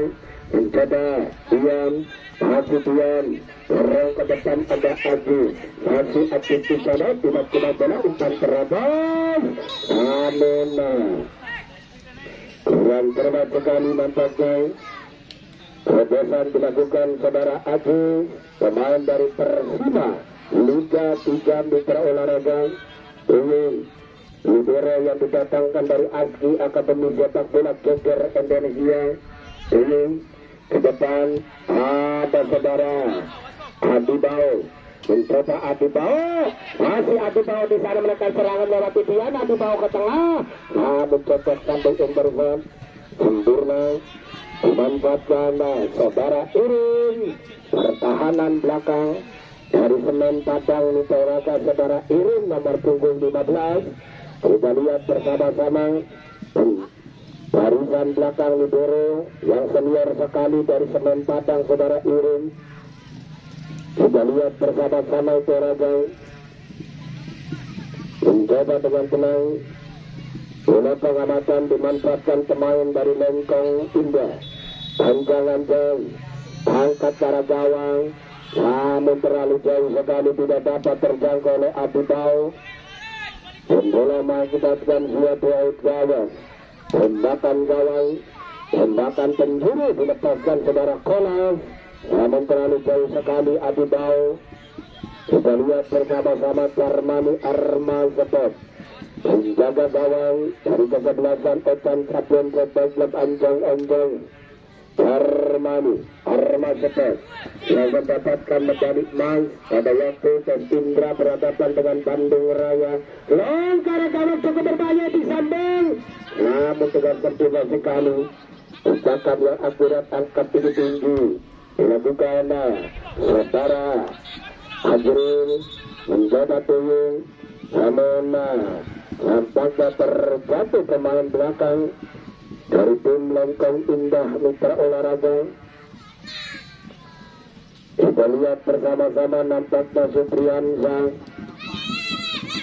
Mencoba Dian, masih Dian, dorong ke depan ada Aji, masih aktif di sana, tiba-tiba bola umpan terabas, namun kurang cermat sekali nampaknya. Terobosan dilakukan saudara Aji, pemain dari Persima Liga 3 mitra olahraga. Ingin libero yang didatangkan dari ASGI Akademi Sepak Bola Geger Indonesia. Ingin ke depan ada saudara Adibao, mencoba Adibao, masih Adibao di sana menekan serangan lewat Dian. Adibao ke tengah, mencoba sampai intercept sempurna, dimanfaatkan saudara Irin, pertahanan belakang dari Semen Padang Nitawaka saudara Irin nomor punggung 15. Kita lihat bersama-sama barisan belakang libero yang senior sekali dari Semen Padang saudara Irin. Kita lihat bersama-sama itu raga mencoba dengan tenang. Bola pengamatan dimanfaatkan pemain dari Lengkong Indah. Panjang-panjang angkat cara gawang, namun terlalu jauh sekali, tidak dapat terjangkau oleh Adibao. Dan bola mengakibatkan suatu out gawang. Tembakan gawang, tembakan penjuru dilepaskan saudara Kolas, namun terlalu jauh sekali Adibao. Kita lihat bersama-sama Karmani Arma Sepet menjaga gawang dari kesebelasan Otan Kapten Football Club Anjong-Anjong. Karmani Arma Sepet yang mendapatkan medali emas pada waktu Tes Indra berhadapan dengan Bandung Raya. Longkar gawang cukup berbahaya di sambung, namun dengan terbuka sekali. Ucapan yang akurat, angkat tinggi dilakukan saudara Azril mencoba tuyung, namun nampaknya terjatuh pemain belakang dari tim Lengkong Indah mitra olahraga. Kita lihat bersama-sama nampaknya Supriyansa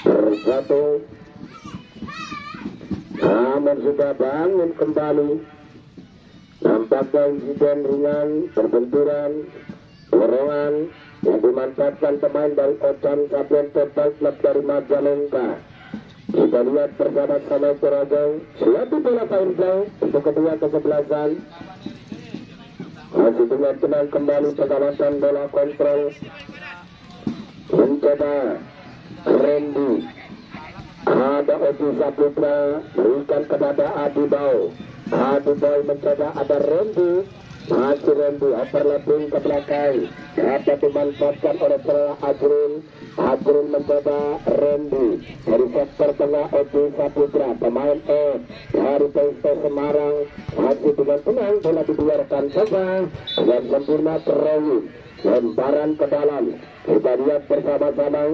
terjatuh, namun sudah bangun kembali. Nampaknya insiden ringan, perbenturan, dorongan yang dimanfaatkan pemain dari Ocan Kapten Football Club dari Majalengka. Kita lihat bersama-sama Kuragau, suatu bola poin jauh untuk kedua kesebelasan. Masih dengan tenang kembali pengawasan bola kontrol. Mencoba Randy, ada Oji Saputra, berikan kepada Adibao. Adibao mencoba ada Randy, masih Randy overlapping ke belakang, dapat dimanfaatkan oleh saudara Azrul. Azrul mencoba Randy dari sektor tengah. Oji Saputra, pemain dari PSP Semarang, masih dengan tenang bola dibiarkan saja dengan sempurna terawih, lemparan ke dalam. Kita lihat bersama-sama,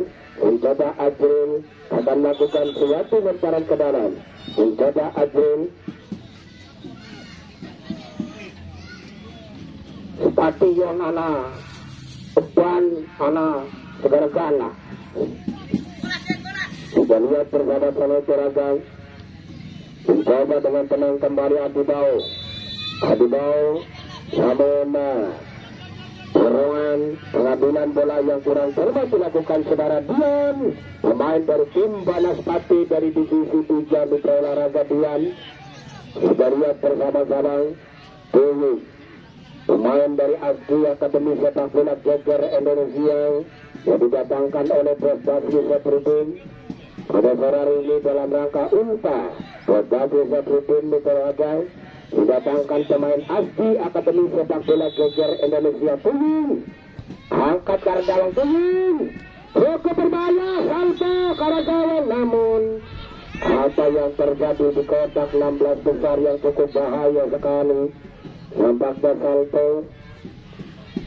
mencoba Azrul akan melakukan suatu lemparan ke dalam. Mencoba Azrul, sepati yang anak beban anak segera-gala. Kita lihat bersama-sama seragam, mencoba dengan tenang kembali Adibao. Adibao namun dorongan pengambilan bola yang kurang cermat dilakukan saudara Dian, pemain dari tim Banaspati dari divisi 3 mitra olahraga Dian. Kita lihat bersama-sama Dewi, pemain dari ASGI Akademi Sepak Bola Geger Indonesia. yang didatangkan oleh Bos Basri Sapruddin pada sore hari ini dalam rangka UNTA. Bos Basri Sapruddin Mitaraga didatangkan pemain ASDI Akademi Sepak Bola Geger Indonesia Puyung, angkat Karanggawang Puyung, cukup berbahaya salto Karanggawang, namun apa yang terjadi di kotak 16 besar yang cukup bahaya sekali, nampaknya salto,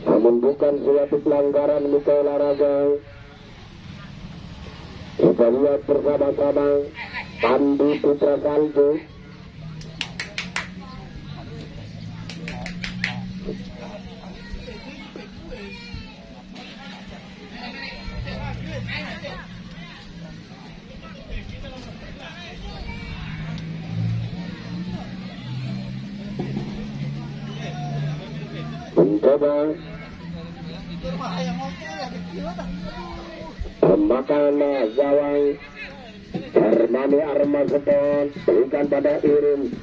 namun bukan suatu pelanggaran muka olahraga. Kita lihat bersama-sama Pandi Putra Salju. Mencoba tembakan gawang Armani Arma Seton, berikan pada Irin,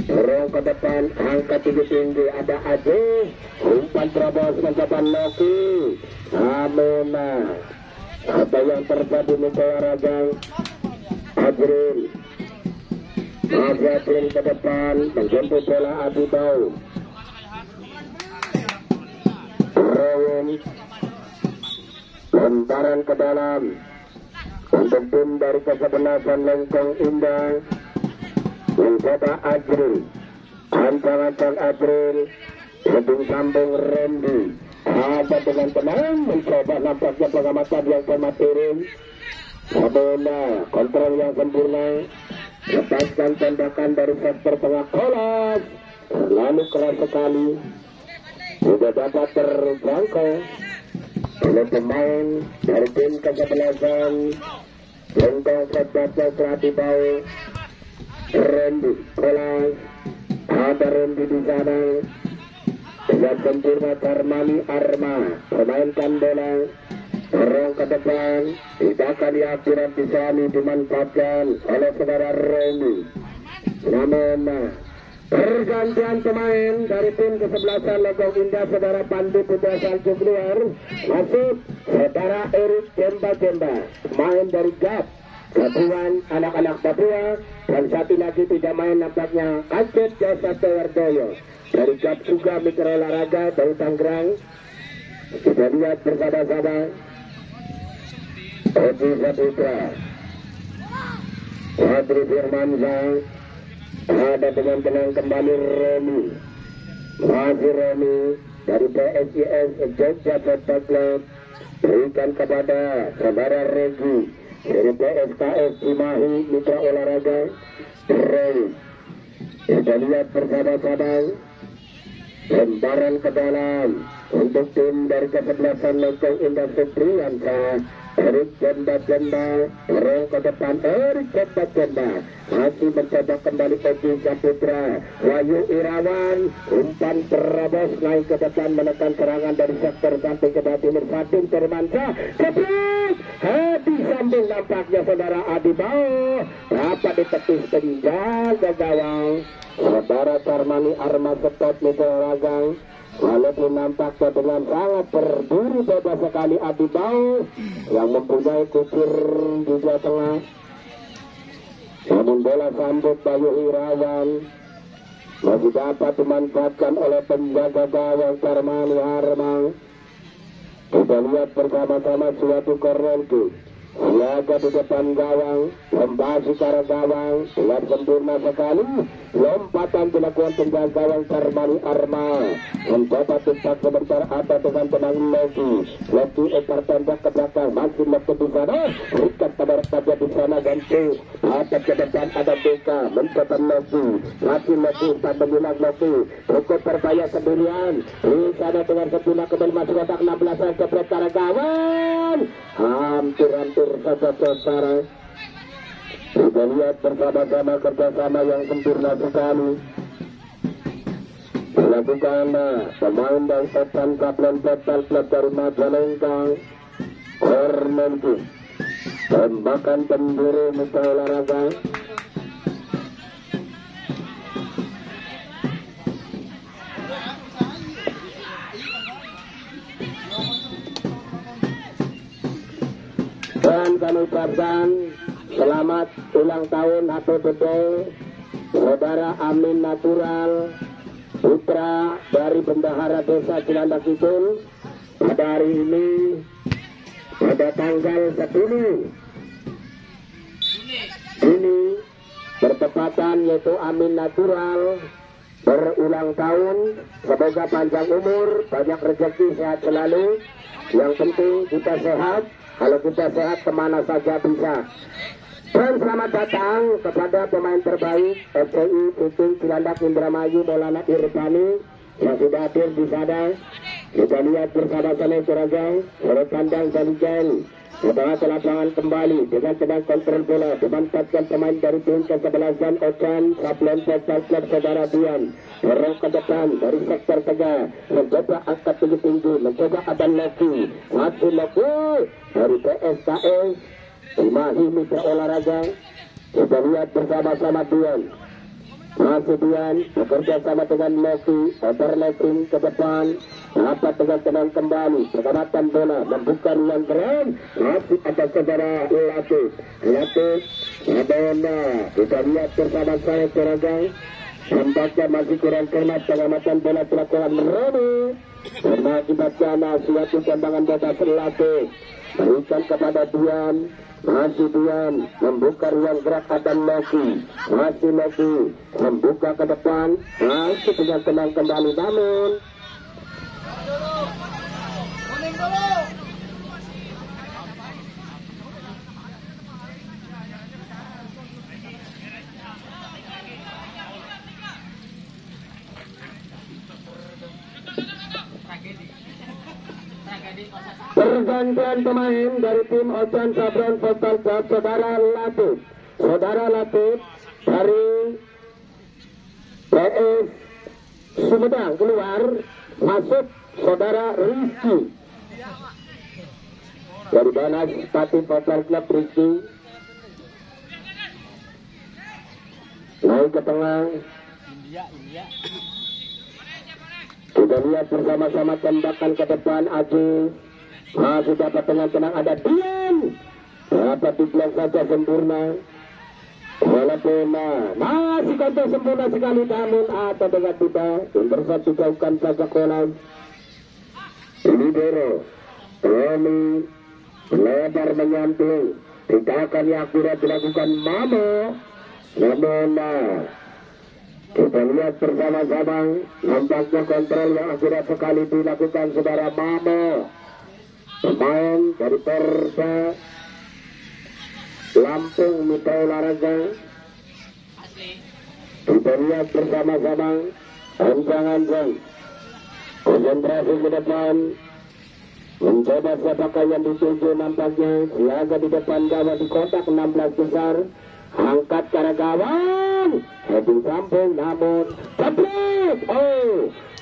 dorong ke depan, angkat tinggi-tinggi, ada Aziz, umpan terobos mencoba Loki, namun apa yang terjadi di olahraga Adril, Adril ke depan, menjemput bola Adi Bau, Rowan, lemparan ke dalam untuk tim dari kesebelasan Lengkong Indah, mencoba Adril, ancang-ancang Adril, lebih sambung Randy, ada dengan tenang mencoba, nampaknya pengamatan yang cermat Irin, Sabona kontrol yang sempurna, lepaskan tembakan dari sektor tengah Kolas, terlalu keras sekali, sudah dapat terjangkau oleh pemain dari tim kesebelasan Lengkong Sepak Bola Bau, Randy Kolas, ada Randy di sana, yang sempurna Armani Arma, permainkan bola, dorong ke depan, tidak akan diakhirat di sana dimanfaatkan oleh saudara Randy. Namun pergantian pemain dari tim kesebelasan Lengkong Indah, saudara Pandi Putra Salju keluar, masuk saudara Erik Jemba, main dari GAP Gabungan Anak-anak Papua, dan satu lagi tidak main nampaknya Kadet Jasa Tewardoyo dari GAP juga Mikro Olahraga dari Tangerang. Kita lihat bersama-sama Edi Saputra, Adri Firmansyah, ada dengan tenang kembali Romi, masih Romi dari PSIS Jogja Football Club, berikan kepada saudara Regi dari PSKS Cimahi Mitra Olahraga Romi. Kita lihat bersama-sama lemparan ke dalam untuk tim dari kesebelasan Lengkong Indah Supriyansa, Erik Jemba, dorong ke depan Erik Jemba, masih mencoba kembali Edi Saputra, Wahyu Irawan, umpan terobos naik ke depan menekan serangan dari sektor samping ke timur, Fatin Termansa, cepat Hadi sambung, nampaknya saudara Adi Bau dapat ditepis penjaga gawang saudara Armani Arma Setot Mitaragang. Walaupun nampaknya dengan sangat berdiri bebas sekali Adi Bau yang mempunyai kucur di jawa tengah, namun bola sambut Bayu Irawan masih dapat dimanfaatkan oleh penjaga gawang Armani Arma. Kita lihat bersama-sama suatu corner kick, siaga di depan gawang, membasi ke arah gawang, dengan sempurna sekali, lompatan dilakukan penjaga gawang Armani Arma, mencoba tumpak sebentar, ada dengan tenang Loki ekor tembak ke belakang, masih Loki di sana, berikan pada saja di sana, ganti, ada ke depan ada BK, mencoba Loki, masih Loki, tak menyilang Loki, cukup berbahaya sendirian, di sana dengan sempurna kembali masuk kotak 16 kepret ke arah gawang, hampir saja saudara. Kita lihat bersama-sama kerjasama yang sempurna sekali dilakukan pemain dan setan Kaplan Total Club dari Majalengka, corner kick, tembakan pendiri Mitra Olahraga. Dan kami ucapkan selamat ulang tahun HPPP Saudara Amin Natural, putra dari Bendahara Desa Cilandak Kidul, pada hari ini pada tanggal 10 Juni bertepatan, yaitu Amin Natural berulang tahun. Semoga panjang umur, banyak rezeki, sehat selalu. Yang penting kita sehat. Kalau kita sehat kemana saja bisa. Dan selamat datang kepada pemain terbaik FCI Puting Cilandak Indramayu Maulana Irfani yang sudah hadir di sana. Kita lihat bersama-sama sebagai sudut pandang Balijan setelah lapangan kembali dengan sedang kontrol bola dimanfaatkan pemain dari tim kesebelasan Ocan Sablon Football Club Saudara Dian dorong ke depan dari sektor tengah, mencoba angkat tinggi-tinggi, mencoba ada Loki, masih Loki dari PSKS Cimahi Mitra Olahraga. Kita lihat bersama-sama Dian, masih Dian bekerja sama dengan Loki, overlapping ke depan, dapat dengan tenang kembali, pengamatan bola, membuka ruang gerak, masih ada saudara Latif, Madonna. Kita lihat bersama-sama sekarang, tampaknya masih kurang cermat pengamatan bola dilakukan Roni, karena akibatnya suatu tembakan bola Latif, berikan kepada Dian. Masih Dian membuka ruang gerak Adam Loki, masih Loki membuka ke depan, masih dengan tenang kembali, namun pergantian pemain dari tim Ocan Sablon Football Club Saudara Latif dari PS Sumedang keluar, masuk saudara Rizky dari Banas Pati Football Club. Rizky naik ke tengah. Kita lihat bersama-sama tembakan ke depan Aji. Masih dapat tenang-tenang ada Dian, dapat dibilang saja sempurna. Bola bola masih kata sempurna sekali, namun atau dengan kita bersatu jauhkan saja bola. Ini Doro Romi lebar menyamping, tindakan yang akurat dilakukan Mamo. Namun kita lihat bersama-sama, nampaknya kontrol yang akurat sekali dilakukan saudara Mamo, pemain dari Persa Lampung Mitra Olahraga. Kita lihat bersama-sama, ancang-ancang konsentrasi ke depan, mencoba siapakah yang dituju. Nampaknya siaga di depan gawang di kotak 16 besar, angkat ke arah gawang, heading samping, namun tablet,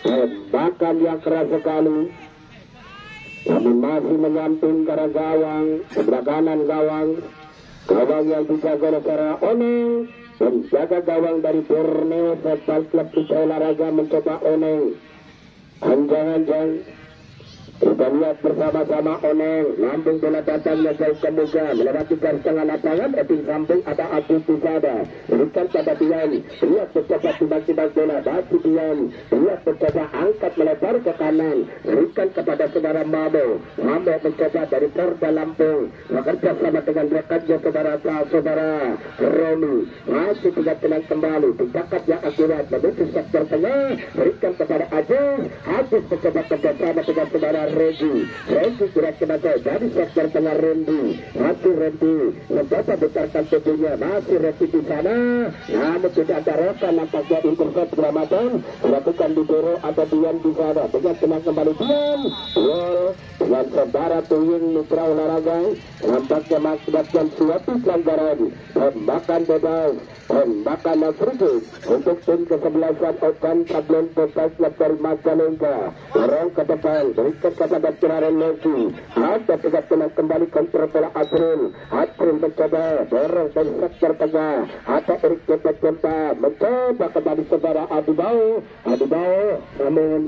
tembakan yang keras sekali, namun masih menyamping ke arah gawang, sebelah kanan gawang yang dijaga oleh para Oneng, menjaga gawang dari Borneo Football Club Putra Olahraga, mencoba Oneng, anjang-anjang. Kita lihat bersama-sama Oneng, lambung bola datangnya jauh ke muka, melewati garis tengah lapangan, heading samping ada Abu Pusada, berikan pada Dian, lihat mencoba timbang-timbang bola, batu Dian, lihat mencoba angkat melebar ke kanan, berikan kepada saudara Mamo mencoba dari Porda Lampung, bekerja sama dengan rekannya saudara Roni, masih tidak tenang kembali, tindakan yang akurat menuju sektor tengah, berikan kepada Ajis mencoba kerjasama dengan saudara Regi gerak ke mata dari sektor tengah. Randy mencoba besarkan tubuhnya, masih Regi di sana, namun tidak ada rasa, nampaknya intercept keselamatan dilakukan di Doro atau Dian di sana, dengan tenang kembali Dian dengan saudara Tuying Mitra Olahraga, nampaknya mengakibatkan suatu pelanggaran, tembakan bebas, tembakan free untuk tim kesebelasan Ocan Sablon Football Club dari Majalengka, dorong ke depan, berikan kepada Kiraran Loki. Ada tegak tenang kembali kontrol bola Azrul. Azrul mencoba dorong dari sektor tengah. Ada Erik Jempa mencoba kembali saudara Adibau. Namun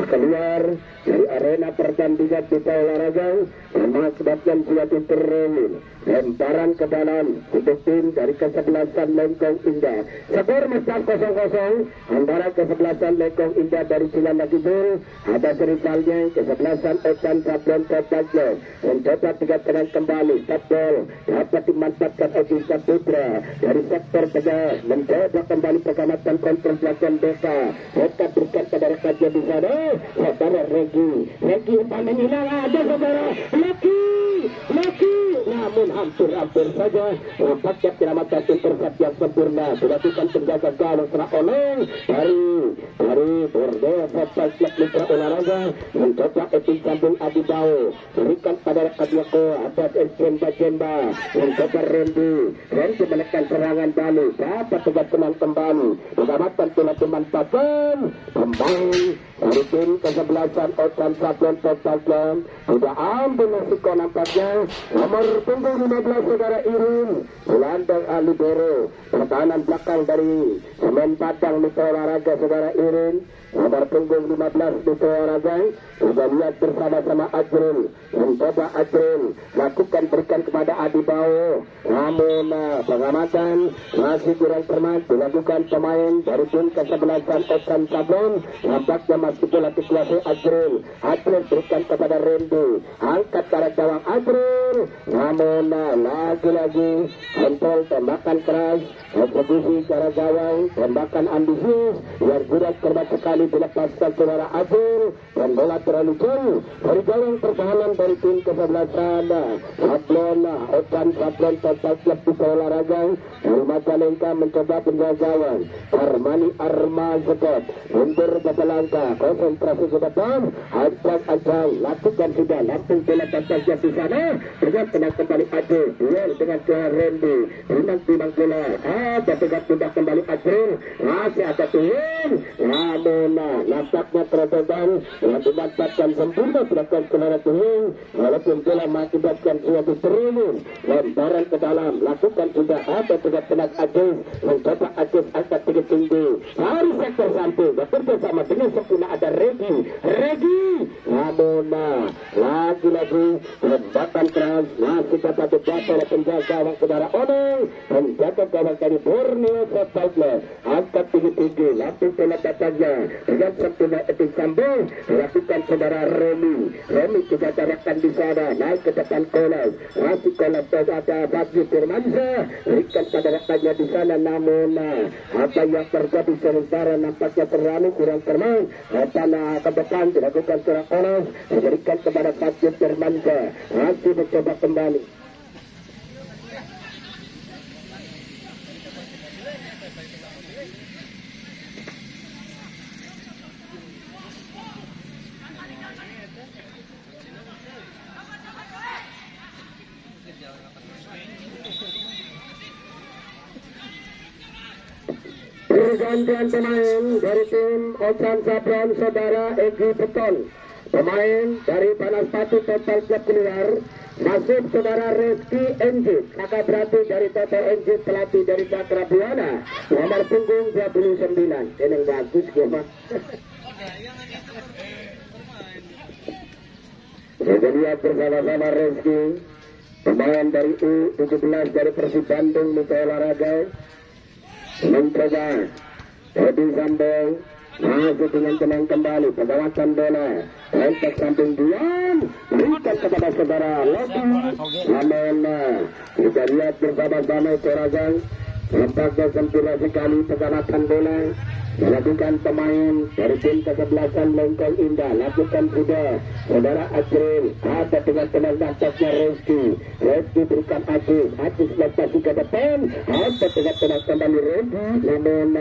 keluar dari arena pertandingan kita olahraga. Memang sebabkan suatu terlalu lemparan ke dalam untuk tim dari kesebelasan Lengkong Indah. Skor mesra 0-0 antara kesebelasan Lengkong Indah dari Cilanda Kidul. Ada serisalnya kesebelasan Ekan Sablon Tepaglo mencoba tiga tenang kembali. Tabel dapat dimanfaatkan Edi Saputra dari sektor tengah mencoba kembali pengamatan kontrol belakang Deka. Deka berikan pada rekannya di sana. Saudara Regi umpan hilang ada saudara Laki namun hampir saja nampaknya penyelamatan intercept yang sempurna dilakukan penjaga gawang setelah oleng dari Bordeaux Football Club Mitra Olahraga mencoba Etik Sambung Adibau berikan pada rekan Yoko ada Jemba mencoba Randy menekan serangan balik dapat tegak tenang kembali pengamatan telah dimanfaatkan kembali dari tim kesebelasan Otan Sablon Football Club sudah ambil resiko nampaknya nomor punggung 15 saudara Irin Sulandang Alibero pertahanan belakang dari Semen Padang Mitra Olahraga saudara Irin nomor punggung 15 Mitra Olahraga sudah lihat bersama-sama Ajrul mencoba Ajrul lakukan berikan kepada Adibau namun pengamatan masih kurang cermat dilakukan pemain dari tim kesebelasan Otan Sablon nampaknya masih bola dikuasai Ajrul berikan kepada Randy angkat pada gawang Ajrul namun lagi-lagi kontrol tembakan keras eksekusi cara gawang tembakan ambisius biar gurat terbaik sekali dilepaskan saudara Ajrul dan bola terlalu jauh dari gawang pertahanan dari tim kesebelasan Sablon Otan Sablon Total Club Bisa Olahraga dari Majalengka mencoba penjaga gawang Armani Armazekot mundur beberapa langkah konsentrasi ke depan ajang lakukan sudah langsung bola tanpa di sana dengan tenang kembali Ajrul duel dengan Randy timang bola ada tegak sudah kembali Ajrul masih ada turun namun nampaknya terobosan yang dimanfaatkan sempurna dilakukan saudara turun walaupun bola mengakibatkan suatu terulun lemparan ke dalam lakukan sudah ada tegak tenang Ajrul mencoba Ajrul angkat tinggi dari sektor samping bekerja sama dengan sempurna ada Regi namun lagi-lagi tembakan keras masih dapat dibaca oleh penjaga gawang saudara Oneng penjaga gawang dari Borneo Football Club angkat tinggi langsung bola datangnya dengan sempurna Etik Sambung dilakukan saudara Remy juga carakan di sana naik ke depan Kolas masih Kolas ada Fadli Firmansyah berikan pada rekannya di sana namun apa yang terjadi sementara nampaknya terlalu kurang cermat tanah ke depan dilakukan seorang Kolas diberikan kepada Fadli Firmansyah masih mencoba kembali pergantian pemain dari tim Otan Sablon saudara Egi Beton pemain dari Panas Pati Total Club keluar masuk saudara Rizky Enjit kakak berarti dari Total Enjit pelatih dari Cakra Buana nomor punggung 29 ini bagus ya sudah lihat bersama-sama Rizky pemain dari U17 dari Persib Bandung Mitra Olahraga mencoba Edi Sambung masuk dengan tenang kembali pengawasan bola untuk samping diam berikan kepada saudara Loki namun kita lihat bersama-sama Coragang nampaknya sempurna sekali pengawasan bola dilakukan pemain dari tim kesebelasan Lengkong Indah lakukan sudah saudara Ajrul ada dengan tenang atasnya Rizky berikan Ajis lokasi ke depan ada dengan tenang kembali Rizky namun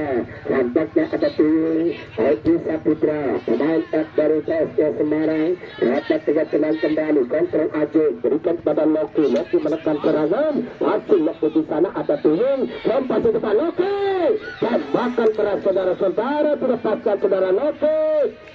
nampaknya ada tim Edi Saputra pemain dari PSIS Semarang ada dengan tenang kembali kontrol Ajis berikan kepada Loki menekan serangan masih Loki di sana ada tim lompat di depan Loki tembakan keras saudara-saudara dilepaskan saudara Loki.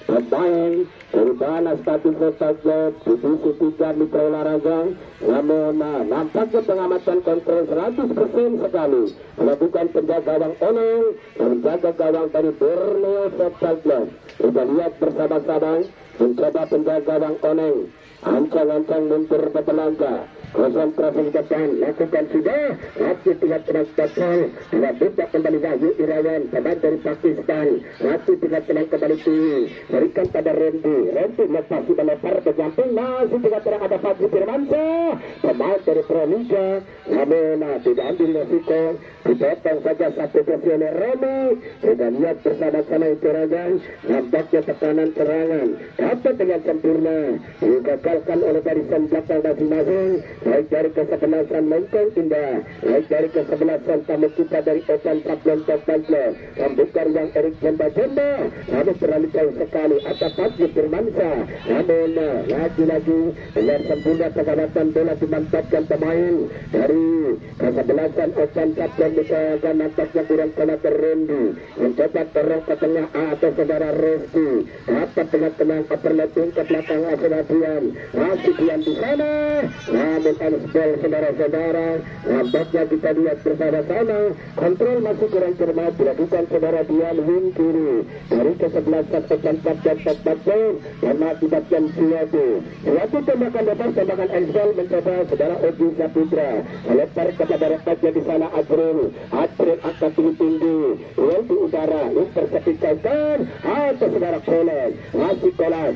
Pemain Urbana Status Club divisi 3 Mitra Olahraga, namun nampaknya pengamatan kontrol 100% sekali melakukan penjaga gawang Oneng dan menjaga gawang dari Borneo Football Club. Kita lihat bersama-sama mencoba penjaga gawang Oneng, ancang-ancang mundur ke belakang, konsentrasi di depan, lakukan sudah, masih tidak tenang total, tidak buka kembali Wahyu Irawan, pemain dari Pakistan, masih tidak tenang kembali tinggi, berikan pada Randy masih melempar ke samping, masih tidak tenang ada Fadli Firmansyah, pemain dari Pro Liga, namun tidak ambil resiko, dipotong saja satu kursi oleh Remy. Kita lihat bersama-sama itu Rajan, nampaknya tekanan serangan, dapat dengan sempurna, digagalkan oleh barisan belakang masing-masing, baik dari kesebelasan Lengkong Indah, baik dari kesebelasan tamu kita dari Open Sablon Tokbanglo, membuka ruang Erik Jemba-Jemba, namun terlalu jauh sekali atas Fadli Firmansyah, namun lagi-lagi dengan sempurna keganasan bola dimantapkan pemain dari kesebelasan Open Sablon dan nampaknya kurang kena Randy, mencoba terus ke tengah atau saudara Reski, dapat dengan tenang overlapping ke belakang Asadian, masih Dian di sana, namun Ansbel saudara-saudara, nampaknya kita lihat bersama-sama, kontrol masih kurang cermat dilakukan saudara Dian wing kiri dari kesebelasan Open Sablon Tokbanglo dan mengakibatkan Suatu tembakan lepas, tembakan Ansbel mencoba saudara Oji Saputra melempar kepada rekatnya di sana Adril akan tinggi-tinggi duel di udara, interceptikan atau saudara Koles, masih Koles,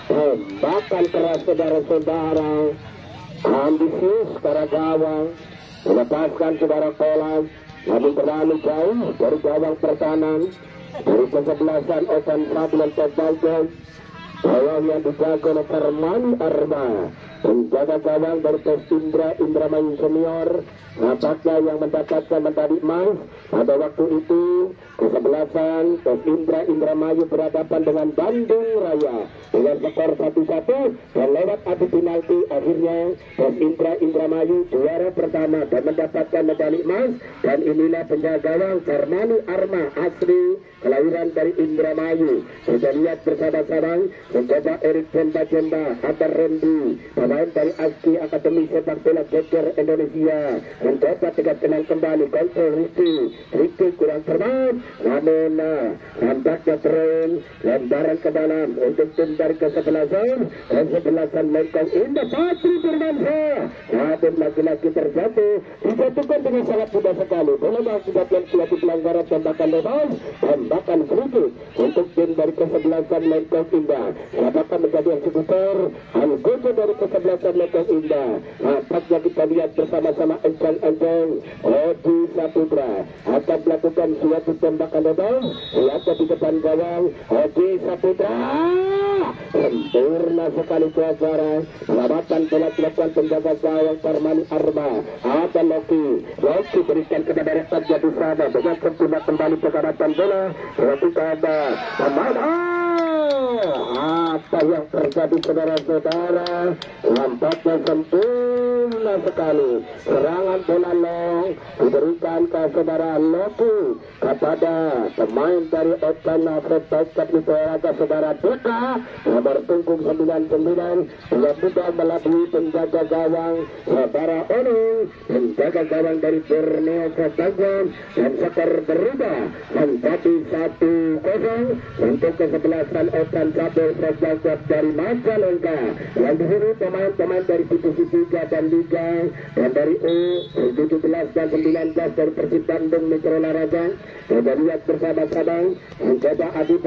tembakan keras saudara-saudara, ambisius para gawang, melepaskan saudara Koles, namun terlalu jauh dari gawang pertahanan dari kesebelasan Open Sablon Tokbanglo. Gawang yang dijaga oleh Karmani Arma, penjaga gawang dari Tes Indramayu Senior, nampaknya yang mendapatkan medali emas pada waktu itu. Kesebelasan Tes Indramayu berhadapan dengan Bandung Raya dengan skor 1-1 dan lewat adu penalti akhirnya Tes Indramayu juara pertama dan mendapatkan medali emas. Dan inilah penjaga gawang Karmani Arma asli kelahiran dari Indramayu. Kita lihat bersama-sama mencoba Erik Jemba-Jemba atau Randy, pemain dari ASKI Akademi Sepak Bola Geger Indonesia, mencoba tegak tenang kembali kontrol Ricky kurang cermat, namun nampaknya tren lemparan ke dalam untuk tim dari kesebelasan Lengkong Indah Fadli Firmansyah, namun lagi-lagi terjatuh, dijatuhkan dengan sangat mudah sekali. Bola mengakibatkan suatu pelanggaran tembakan lepas, tembakan free untuk tim dari kesebelasan Lengkong Indah. Siapakah menjadi eksekutor? Anggota dari kesebelasan Lengkong Indah. Nampaknya kita lihat bersama-sama encang-encang Odi Saputra akan melakukan suatu tembakan lepas, lihat di depan gawang Odi Saputra, sempurna sekali suara. Perawatan bola dilakukan penjaga gawang Karmani Arma atau Loki berikan kepada rekan jadi sana dengan sempurna kembali perawatan bola kepada pemain. Apa yang terjadi saudara-saudara, nampaknya sempurna sekali serangan bola long diberikan ke saudara Loki kepada pemain dari Open Football Club saudara Deka nomor punggung 99 yang sudah melalui penjaga gawang saudara Oneng, penjaga gawang dari Borneo Football Club, dan skor berubah menjadi 1-0 untuk kesebelasan Open Sablon Tokbanglo dari Majalengka. Yang di sini pemain-pemain dari divisi 3 dan Liga, dan dari U17 dan 19 dari Persib Bandung Mitra Olahraga. Kita lihat bersama-sama mencoba Adi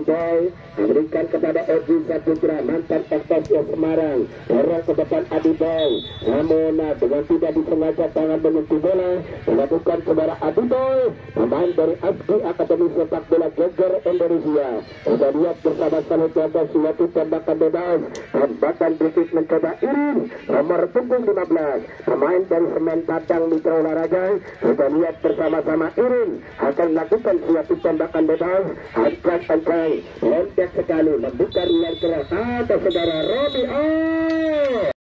Boy memberikan kepada Oji Saputra, mantan Ekspresio Semarang, dorong ke depan Adi Boy, namun dengan tidak disengaja tangan menyentuh bola, dilakukan saudara Adi Boy, pemain dari ASKI Akademi Sepak Bola Geger Indonesia. Kita lihat bersama-sama jaga suatu tembakan bebas, tembakan berikut mencoba Irin nomor punggung 15, pemain dari Semen Padang Mitra Olahraga. Kita lihat bersama-sama Irin akan melakukan suatu tembakan bebas, ancang-ancang lempet sekali membuka ruang keras atas saudara Robi.